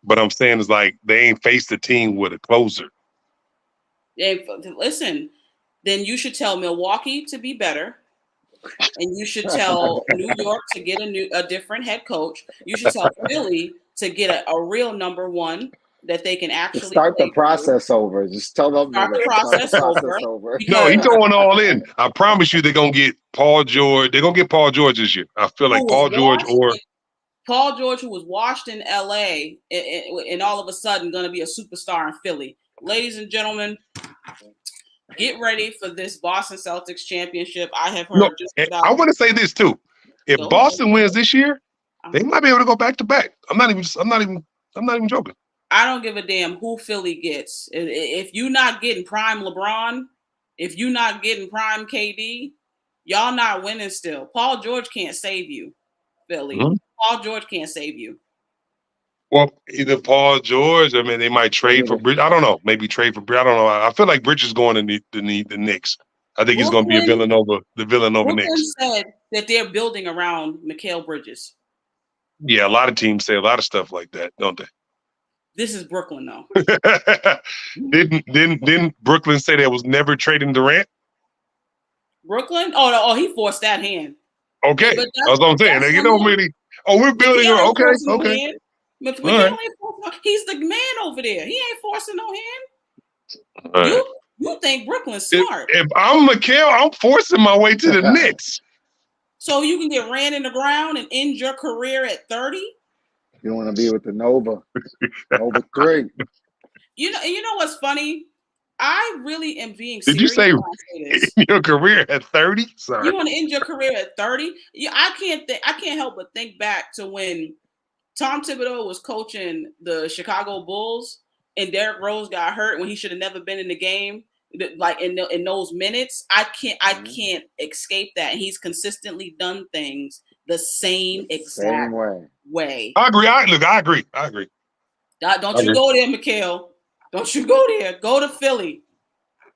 but I'm saying it's like they ain't faced a team with a closer. Listen. Then you should tell Milwaukee to be better, and you should tell New York to get a different head coach. You should tell Philly to get a real number one that they can actually start the process over. Just tell them start the process over. No, he's going all in. I promise you, they're gonna get Paul George. They're gonna get Paul George this year. I feel like Paul George, who was washed in LA, and all of a sudden going to be a superstar in Philly. Ladies and gentlemen. Get ready for this Boston Celtics championship. I have heard I want to say this too. If Boston wins this year, they might be able to go back to back. I'm not even joking. I don't give a damn who Philly gets. If you're not getting prime LeBron, if you're not getting prime KD, y'all not winning still. Paul George can't save you, Philly. Mm-hmm. Paul George can't save you. Well, either Paul George, I mean, they might trade for Bridge. I don't know. Maybe trade for Bridge. I don't know. I feel like Bridge is going to the Knicks. I think it's going to be the Villanova Brooklyn Knicks. Said that they're building around Mikal Bridges. Yeah, a lot of teams say a lot of stuff like that, don't they? This is Brooklyn, though. Didn't Brooklyn say there was never trading Durant? Brooklyn? Oh, he forced that hand. Okay, that's what I'm saying. We're building. Okay. Right. He's the man over there. He ain't forcing no hand. Right. You think Brooklyn's smart? If I'm Mikal, I'm forcing my way to the Knicks. So you can get ran in the ground and end your career at 30? You want to be with the Nova 3. You know what's funny? I really am being serious. Did you say your career at 30? Sorry. You want to end your career at 30? I can't help but think back to when Tom Thibodeau was coaching the Chicago Bulls and Derrick Rose got hurt when he should have never been in the game. like in those minutes, I Mm-hmm. can't escape that. And he's consistently done things the same The exact same way. way. I agree. I agree. Don't you go there, Mikhail. Don't you go there. Go to Philly.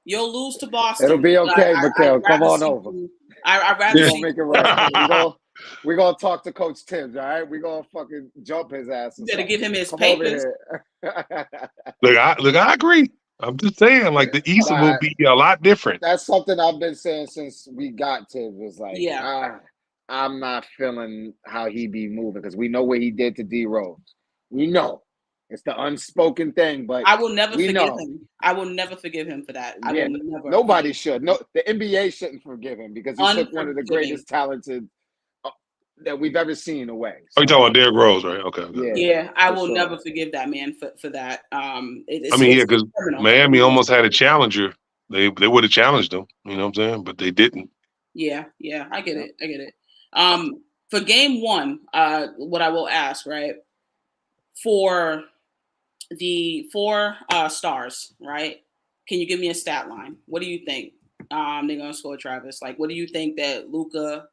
You'll lose to Boston. It'll be okay, Mikhail. Come on over. I'd rather We're see gonna make it you go to right. Philly. We're gonna talk to Coach Tibbs, all right? We're gonna fucking jump his ass. You better give him his Come papers. over here. Look, I agree. I'm just saying, like the East will be a lot different. That's something I've been saying since we got Tibbs. Was like, Yeah. I'm not feeling how he be moving because we know what he did to D Rose. We know it's the unspoken thing, but I will never forgive know. him. I will never forgive him for that. I Yeah, will never. nobody should. No, the NBA shouldn't forgive him because he took one of the greatest talented that we've ever seen away. So, oh, you talking about Derrick Rose, right? Okay. Yeah, I will never forgive that man for that. I mean, yeah, because Miami almost had a challenger. They would have challenged him. You know what I'm saying? But they didn't. Yeah, I get it. For game one, what I will ask, right, for the 4 stars, right? Can you give me a stat line? What do you think they're gonna score, Travis? Like, what do you think that Luka,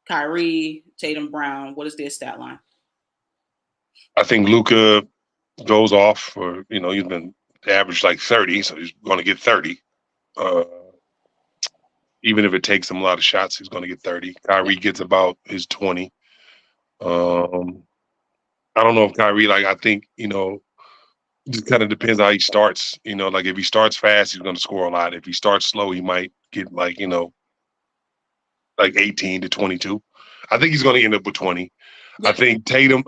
Kyrie, Tatum, Brown? What is their stat line? I think Luka goes off for he's been average like 30, so he's going to get 30. Even if it takes him a lot of shots, he's going to get 30. Kyrie gets about his 20. I don't know if Kyrie, I think, it just kind of depends how he starts. Like if he starts fast, he's going to score a lot. If he starts slow, he might get like 18 to 22. I think he's going to end up with 20. Yeah. I think Tatum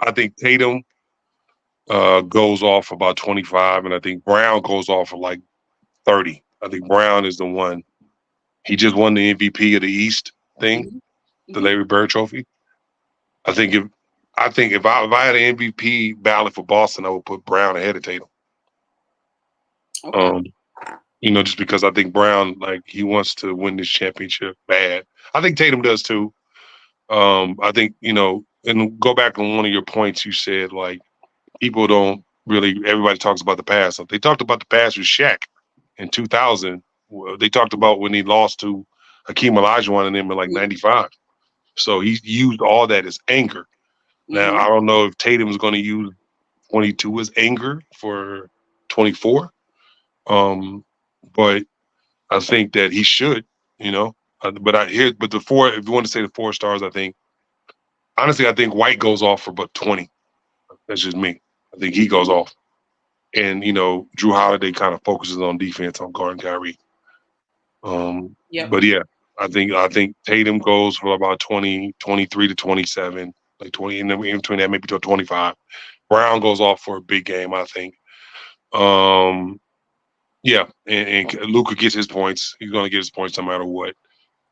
goes off about 25, and I think Brown goes off for like 30. I think Brown is the one. He just won the MVP of the East thing, the Larry Bird Trophy. I think if I had an MVP ballot for Boston, I would put Brown ahead of Tatum. Okay. Just because I think Brown, he wants to win this championship bad. I think Tatum does too. I think, and go back on one of your points you said, people don't really, everybody talks about the past. They talked about the past with Shaq in 2000. They talked about when he lost to Hakeem Olajuwon and them in 95. So he used all that as anger. Now, I don't know if Tatum's going to use 22 as anger for 24. But I think that he should, but the 4, if you want to say the 4 stars, I think White goes off for about 20. That's just me. I think he goes off. And, Drew Holiday kind of focuses on defense on guarding Kyrie. But yeah, I think Tatum goes for about 20, 23 to 27, 20, and then in between that, maybe to 25. Brown goes off for a big game, I think. Yeah, and Luka gets his points. He's going to get his points no matter what.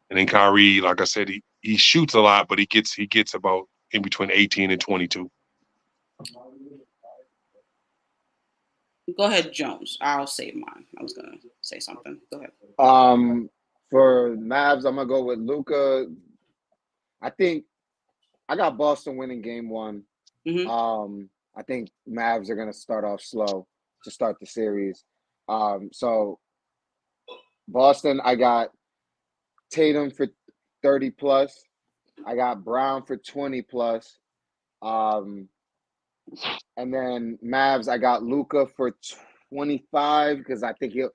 And then Kyrie, like I said, he shoots a lot, but he gets about in between 18 and 22. Go ahead, Jones. I'll save mine. I was gonna say something. Go ahead. For Mavs, I'm gonna go with Luka. I think I got Boston winning game 1. I think Mavs are gonna start off slow to start the series. So Boston, I got Tatum for 30 plus. I got Brown for 20 plus. And then Mavs, I got Luka for 25 because I think he'll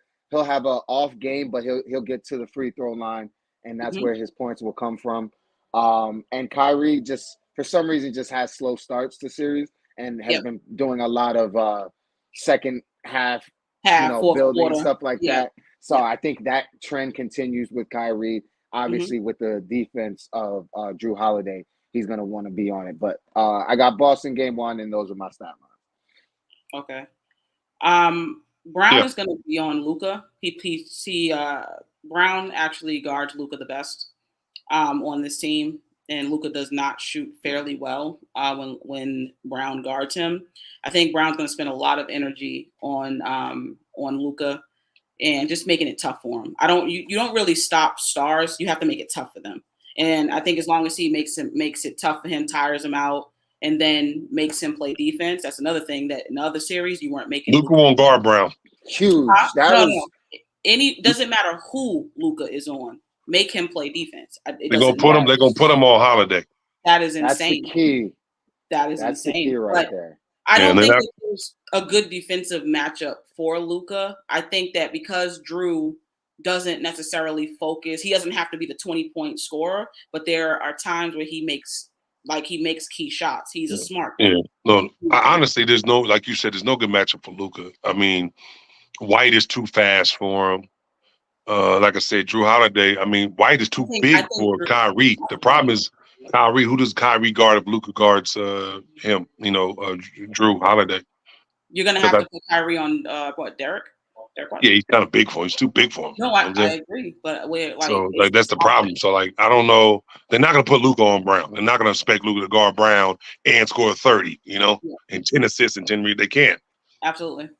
have an off game, but he'll get to the free throw line, and that's where his points will come from. And Kyrie just for some reason just has slow starts to series and has been doing a lot of second half building quarter. Stuff like that. So I think that trend continues with Kyrie. Obviously, with the defense of Drew Holiday, he's going to want to be on it. But I got Boston game 1, and those are my stat lines. Okay. Brown is going to be on Luka. Brown actually guards Luka the best on this team, and Luka does not shoot fairly well when Brown guards him. I think Brown's going to spend a lot of energy on Luka and just making it tough for him. You don't really stop stars. You have to make it tough for them. And I think as long as he makes it tough for him, tires him out, and then makes him play defense, that's another thing that in other series you weren't making. Luka won't guard Brown. Huge. doesn't matter who Luka is on. Make him play defense. It They're gonna doesn't matter. put him on Holiday. That is That's the insane. key. That is That's the insane. key right But there. I Yeah, don't and then think that there's a good defensive matchup for Luka. I think that because Drew doesn't necessarily focus, he doesn't have to be the 20-point scorer, but there are times where he makes key shots. He's a smart Yeah. player. No, honestly, there's no, like you said, there's no good matchup for Luka. I mean, White is too fast for him. Like I said, Drew Holiday. I mean, White is too big for Kyrie. The problem is Kyrie. Who does Kyrie guard if Luka guards him? Drew Holiday. You're gonna have to put Kyrie on Derek? Derek White? Yeah, he's kind of big for him. He's too big for him. No, I agree, but that's the problem. So I don't know. They're not gonna put Luka on Brown. They're not gonna expect Luka to guard Brown and score 30. And 10 assists and 10 rebounds. They can't. Absolutely.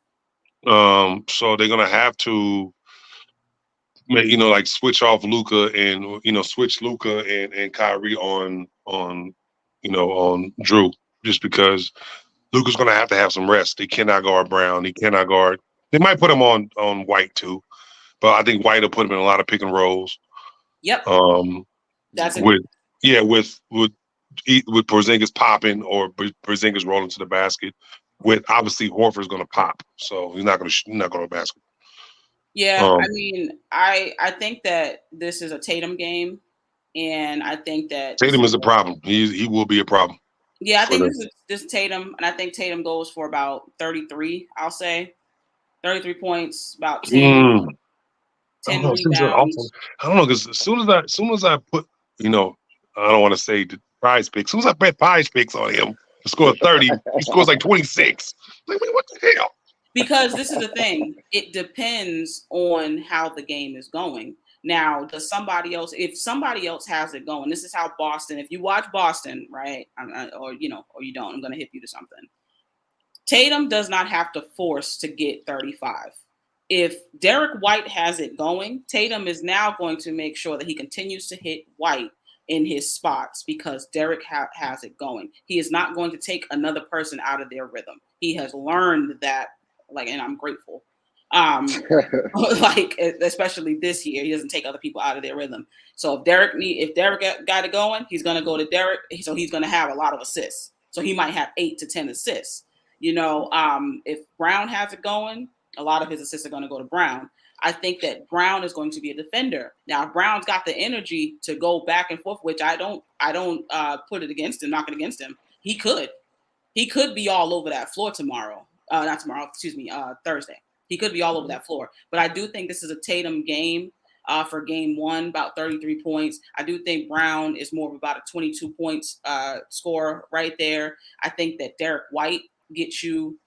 So they're gonna have to, like switch off Luka and switch Luka and Kyrie on Drew, just because Luka's gonna have to have some rest. He cannot guard Brown. He cannot guard. They might put him on White too, but I think White will put him in a lot of pick and rolls. Yep. That's with Porzingis popping or Porzingis rolling to the basket. With obviously Horford's gonna pop, so he's not gonna basket. Yeah, I mean, I think that this is a Tatum game, and I think that Tatum is a problem. He will be a problem. Yeah, I think this is Tatum, and I think Tatum goes for about 33. I'll say 33 points, about 10 rebounds. I don't know, because as soon as I put, I don't want to say the prize picks. As soon as I bet prize picks on him to score 30, he scores like 26. Like, what the hell? Because this is the thing. It depends on how the game is going. Now, if somebody else has it going, this is how Boston, if you watch Boston, right, or you don't, I'm going to hit you to something. Tatum does not have to force to get 35. If Derek White has it going, Tatum is now going to make sure that he continues to hit White in his spots because Derek has it going. He is not going to take another person out of their rhythm. He has learned that, and I'm grateful. Especially this year, he doesn't take other people out of their rhythm. So if Derek got it going, he's going to go to Derek. So he's going to have a lot of assists. So he might have 8 to 10 assists. If Brown has it going, a lot of his assists are going to go to Brown. I think that Brown is going to be a defender. Now, if Brown's got the energy to go back and forth, which I don't put it against him, knock it against him. He could be all over that floor tomorrow. Not tomorrow, Thursday. He could be all over that floor. But I do think this is a Tatum game for game 1, about 33 points. I do think Brown is more of about a 22 points score right there. I think that Derek White gets you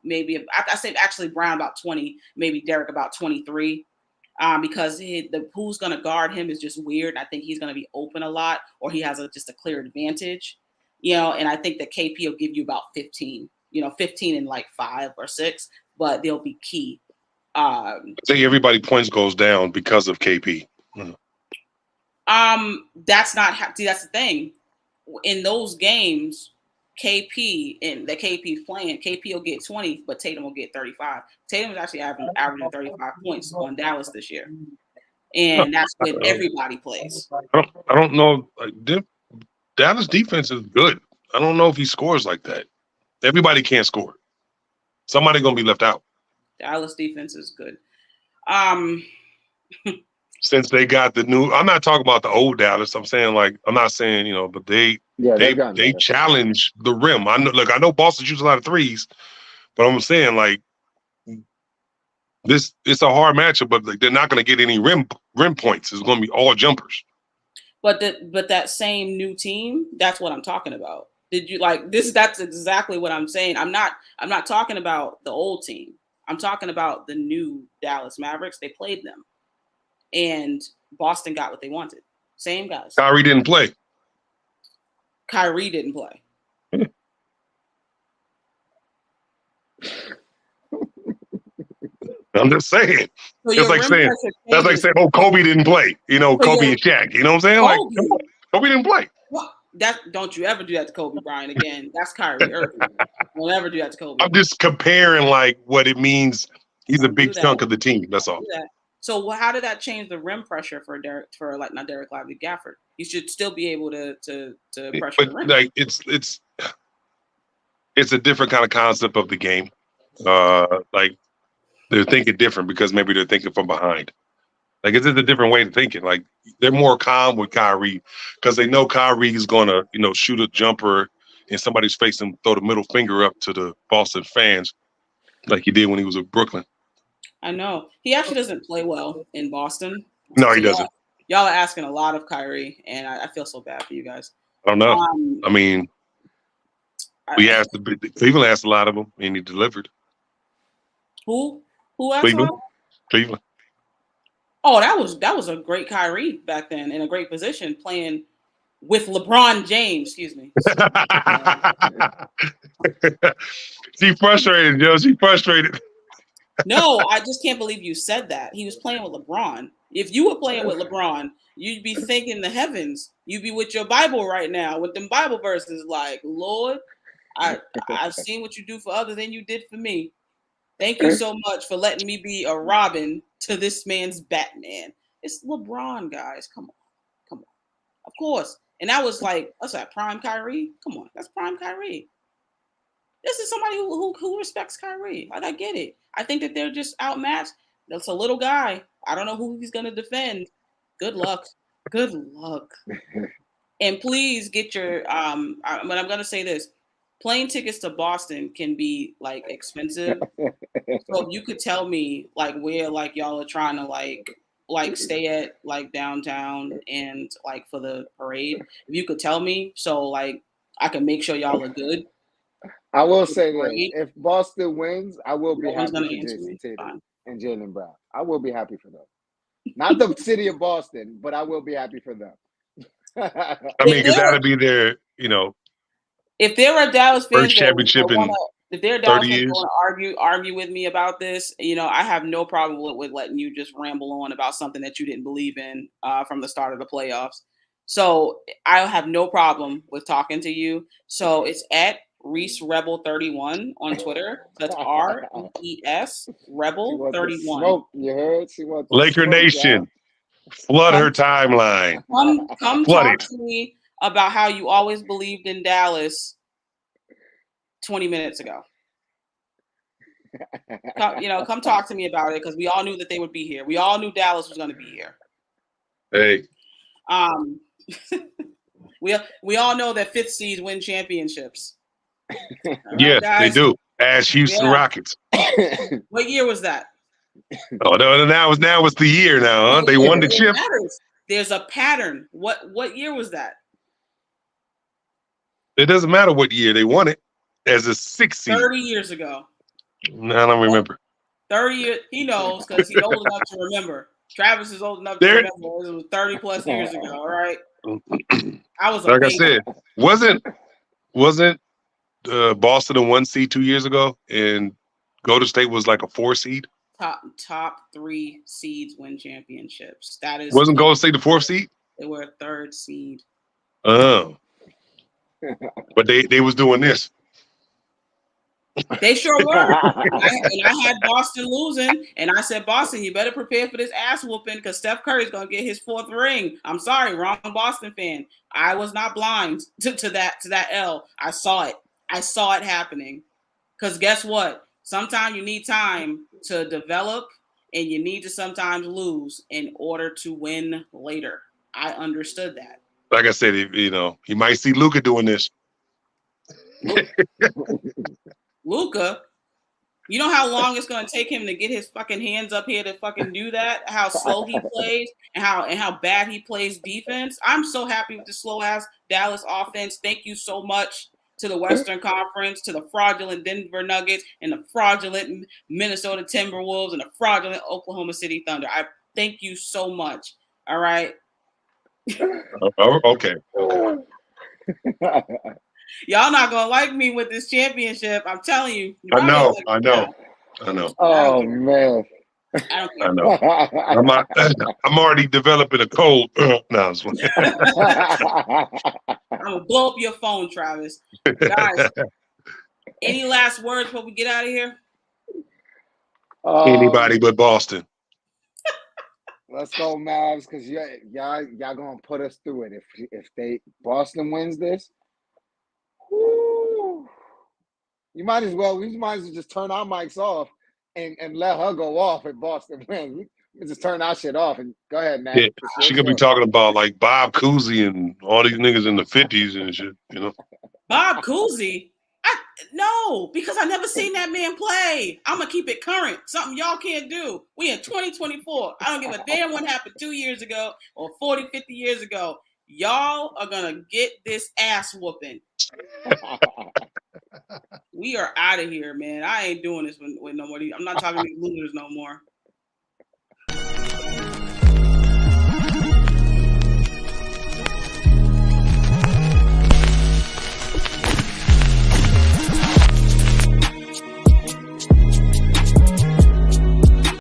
maybe, I say actually Brown about 20, maybe Derek about 23. Because who's going to guard him is just weird. I think he's going to be open a lot, or he has just a clear advantage. And I think that KP will give you about 15. 15 in like 5 or 6, but they'll be key. I think everybody points goes down because of KP. That's the thing. In those games, KP and the KP's playing, KP will get 20, but Tatum will get 35. Tatum is actually averaging 35 points on Dallas this year, and that's when everybody plays. I don't know. Dallas defense is good. I don't know if he scores like that. Everybody can't score. Somebody gonna be left out. Dallas defense is good. Since they got the new, I'm not talking about the old Dallas. I'm saying I'm not saying but they challenge the rim. I know Boston shoots a lot of threes, but I'm saying this. It's a hard matchup, but they're not gonna get any rim points. It's gonna be all jumpers. But that same new team, that's what I'm talking about. Did you this? That's exactly what I'm saying. I'm not talking about the old team. I'm talking about the new Dallas Mavericks. They played them, and Boston got what they wanted. Same guys. Kyrie didn't play. I'm just saying. So it's like saying that's like saying, "Oh, Kobe didn't play." Kobe and Shaq. You know what I'm saying? Kobe didn't play. What? Don't you ever do that to Kobe Bryant again. That's Kyrie Irving. Don't ever do that to Kobe. I'm just comparing what it means. He's a big chunk of the team. That's all. So how did that change the rim pressure for not Derek Lively, Gafford? You should still be able to pressure But the rim. like it's a different kind of concept of the game. Like they're thinking different because maybe they're thinking from behind. Like it's just a different way of thinking. Like they're more calm with Kyrie because they know Kyrie is gonna, shoot a jumper in somebody's face and throw the middle finger up to the Boston fans, like he did when he was with Brooklyn. I know he actually doesn't play well in Boston. No, he So doesn't. Y'all are asking a lot of Kyrie, and I feel so bad for you guys. I don't know. I mean, Cleveland asked a lot of him, and he delivered. Who asked Cleveland. a lot? Cleveland. Oh, that was a great Kyrie back then, in a great position, playing with LeBron James. Excuse me. She frustrated, Joe. She frustrated. No, I just can't believe you said that. He was playing with LeBron. If you were playing with LeBron, you'd be thanking the heavens. You'd be with your Bible right now with them Bible verses like, Lord, I've seen what you do for others than you did for me. Thank you so much for letting me be a Robin to this man's Batman. It's LeBron, guys. Come on. Of course. And that was like, what's that, prime Kyrie? Come on, that's prime Kyrie. This is somebody who respects Kyrie. Like, I get it. I think that they're just outmatched. That's a little guy. I don't know who he's going to defend. Good luck. Good luck. And please get your but I'm going to say this. Plane tickets to Boston can be like expensive. So if you could tell me like where like y'all are trying to like stay at like downtown and like for the parade, if you could tell me so like I can make sure y'all are good. I will say this: if Boston wins, I will be happy for answer me. Jason Tatum and Jaylen Brown. I will be happy for them. Not the city of Boston, but I will be happy for them. I mean, because that'll be their, if there are Dallas fans first championship in if there are Dallas 30 fans years. want to argue with me about this, I have no problem with letting you just ramble on about something that you didn't believe in from the start of the playoffs. So I have no problem with talking to you. So it's at Reese Rebel 31 on Twitter. That's RES Rebel 31. Smoke, you heard? She wants Laker smoke, Nation. Flood her timeline. Come talk to me about how you always believed in Dallas 20 minutes ago. Come talk to me about it because we all knew that they would be here. We all knew Dallas was going to be here. Hey. We all know that fifth seeds win championships. Right, yes, guys? they do. As Houston Rockets. What year was that? Oh no! Now it's the year. Now, huh? They won the chip. There's a pattern. What year was that? It doesn't matter what year they won it. As a 6 seed. 30 years ago. No, I don't remember. 30 years. He knows because he's old enough to remember. Travis is old enough to remember. It was 30 plus years ago. All right. I was like baby. I said, wasn't Boston a 1 seed 2 years ago, and Golden State was like a 4 seed. Top 3 seeds win championships. That is. Wasn't Golden State the 4th seed? They were a 3rd seed. Oh. But they was doing this. They sure were. I had Boston losing, and I said, Boston, you better prepare for this ass whooping because Steph Curry's gonna get his 4th ring. I'm sorry, wrong Boston fan. I was not blind to that L. I saw it. I saw it happening. Because guess what? Sometimes you need time to develop, and you need to sometimes lose in order to win later. I understood that. Like I said, you might see Luka doing this. Luka, you know how long it's going to take him to get his fucking hands up here to fucking do that? How slow he plays and how bad he plays defense. I'm so happy with the slow ass Dallas offense. Thank you so much to the Western Conference, to the fraudulent Denver Nuggets and the fraudulent Minnesota Timberwolves and the fraudulent Oklahoma City Thunder. I thank you so much. All right. Okay. Y'all not gonna like me with this championship. I'm telling you. I know. Oh man. I don't care. I know. I'm already developing a cold. No, I'm gonna blow up your phone, Travis. Guys, any last words before we get out of here? Anybody but Boston. Let's go, Mavs, because y'all gonna put us through it. If Boston wins this, whoo, we might as well just turn our mics off and let her go off if Boston wins. We just turn our shit off and go ahead, Matt. Yeah, It's she your could be show. talking about like Bob Cousy and all these niggas in the 50s and shit, you know. Bob Cousy? No, because I never seen that man play. I'm gonna keep it current. Something y'all can't do. We in 2024. I don't give a damn what happened 2 years ago or 40, 50 years ago. Y'all are gonna get this ass whooping. We are out of here, man. I ain't doing this with nobody. I'm not talking to these losers no more.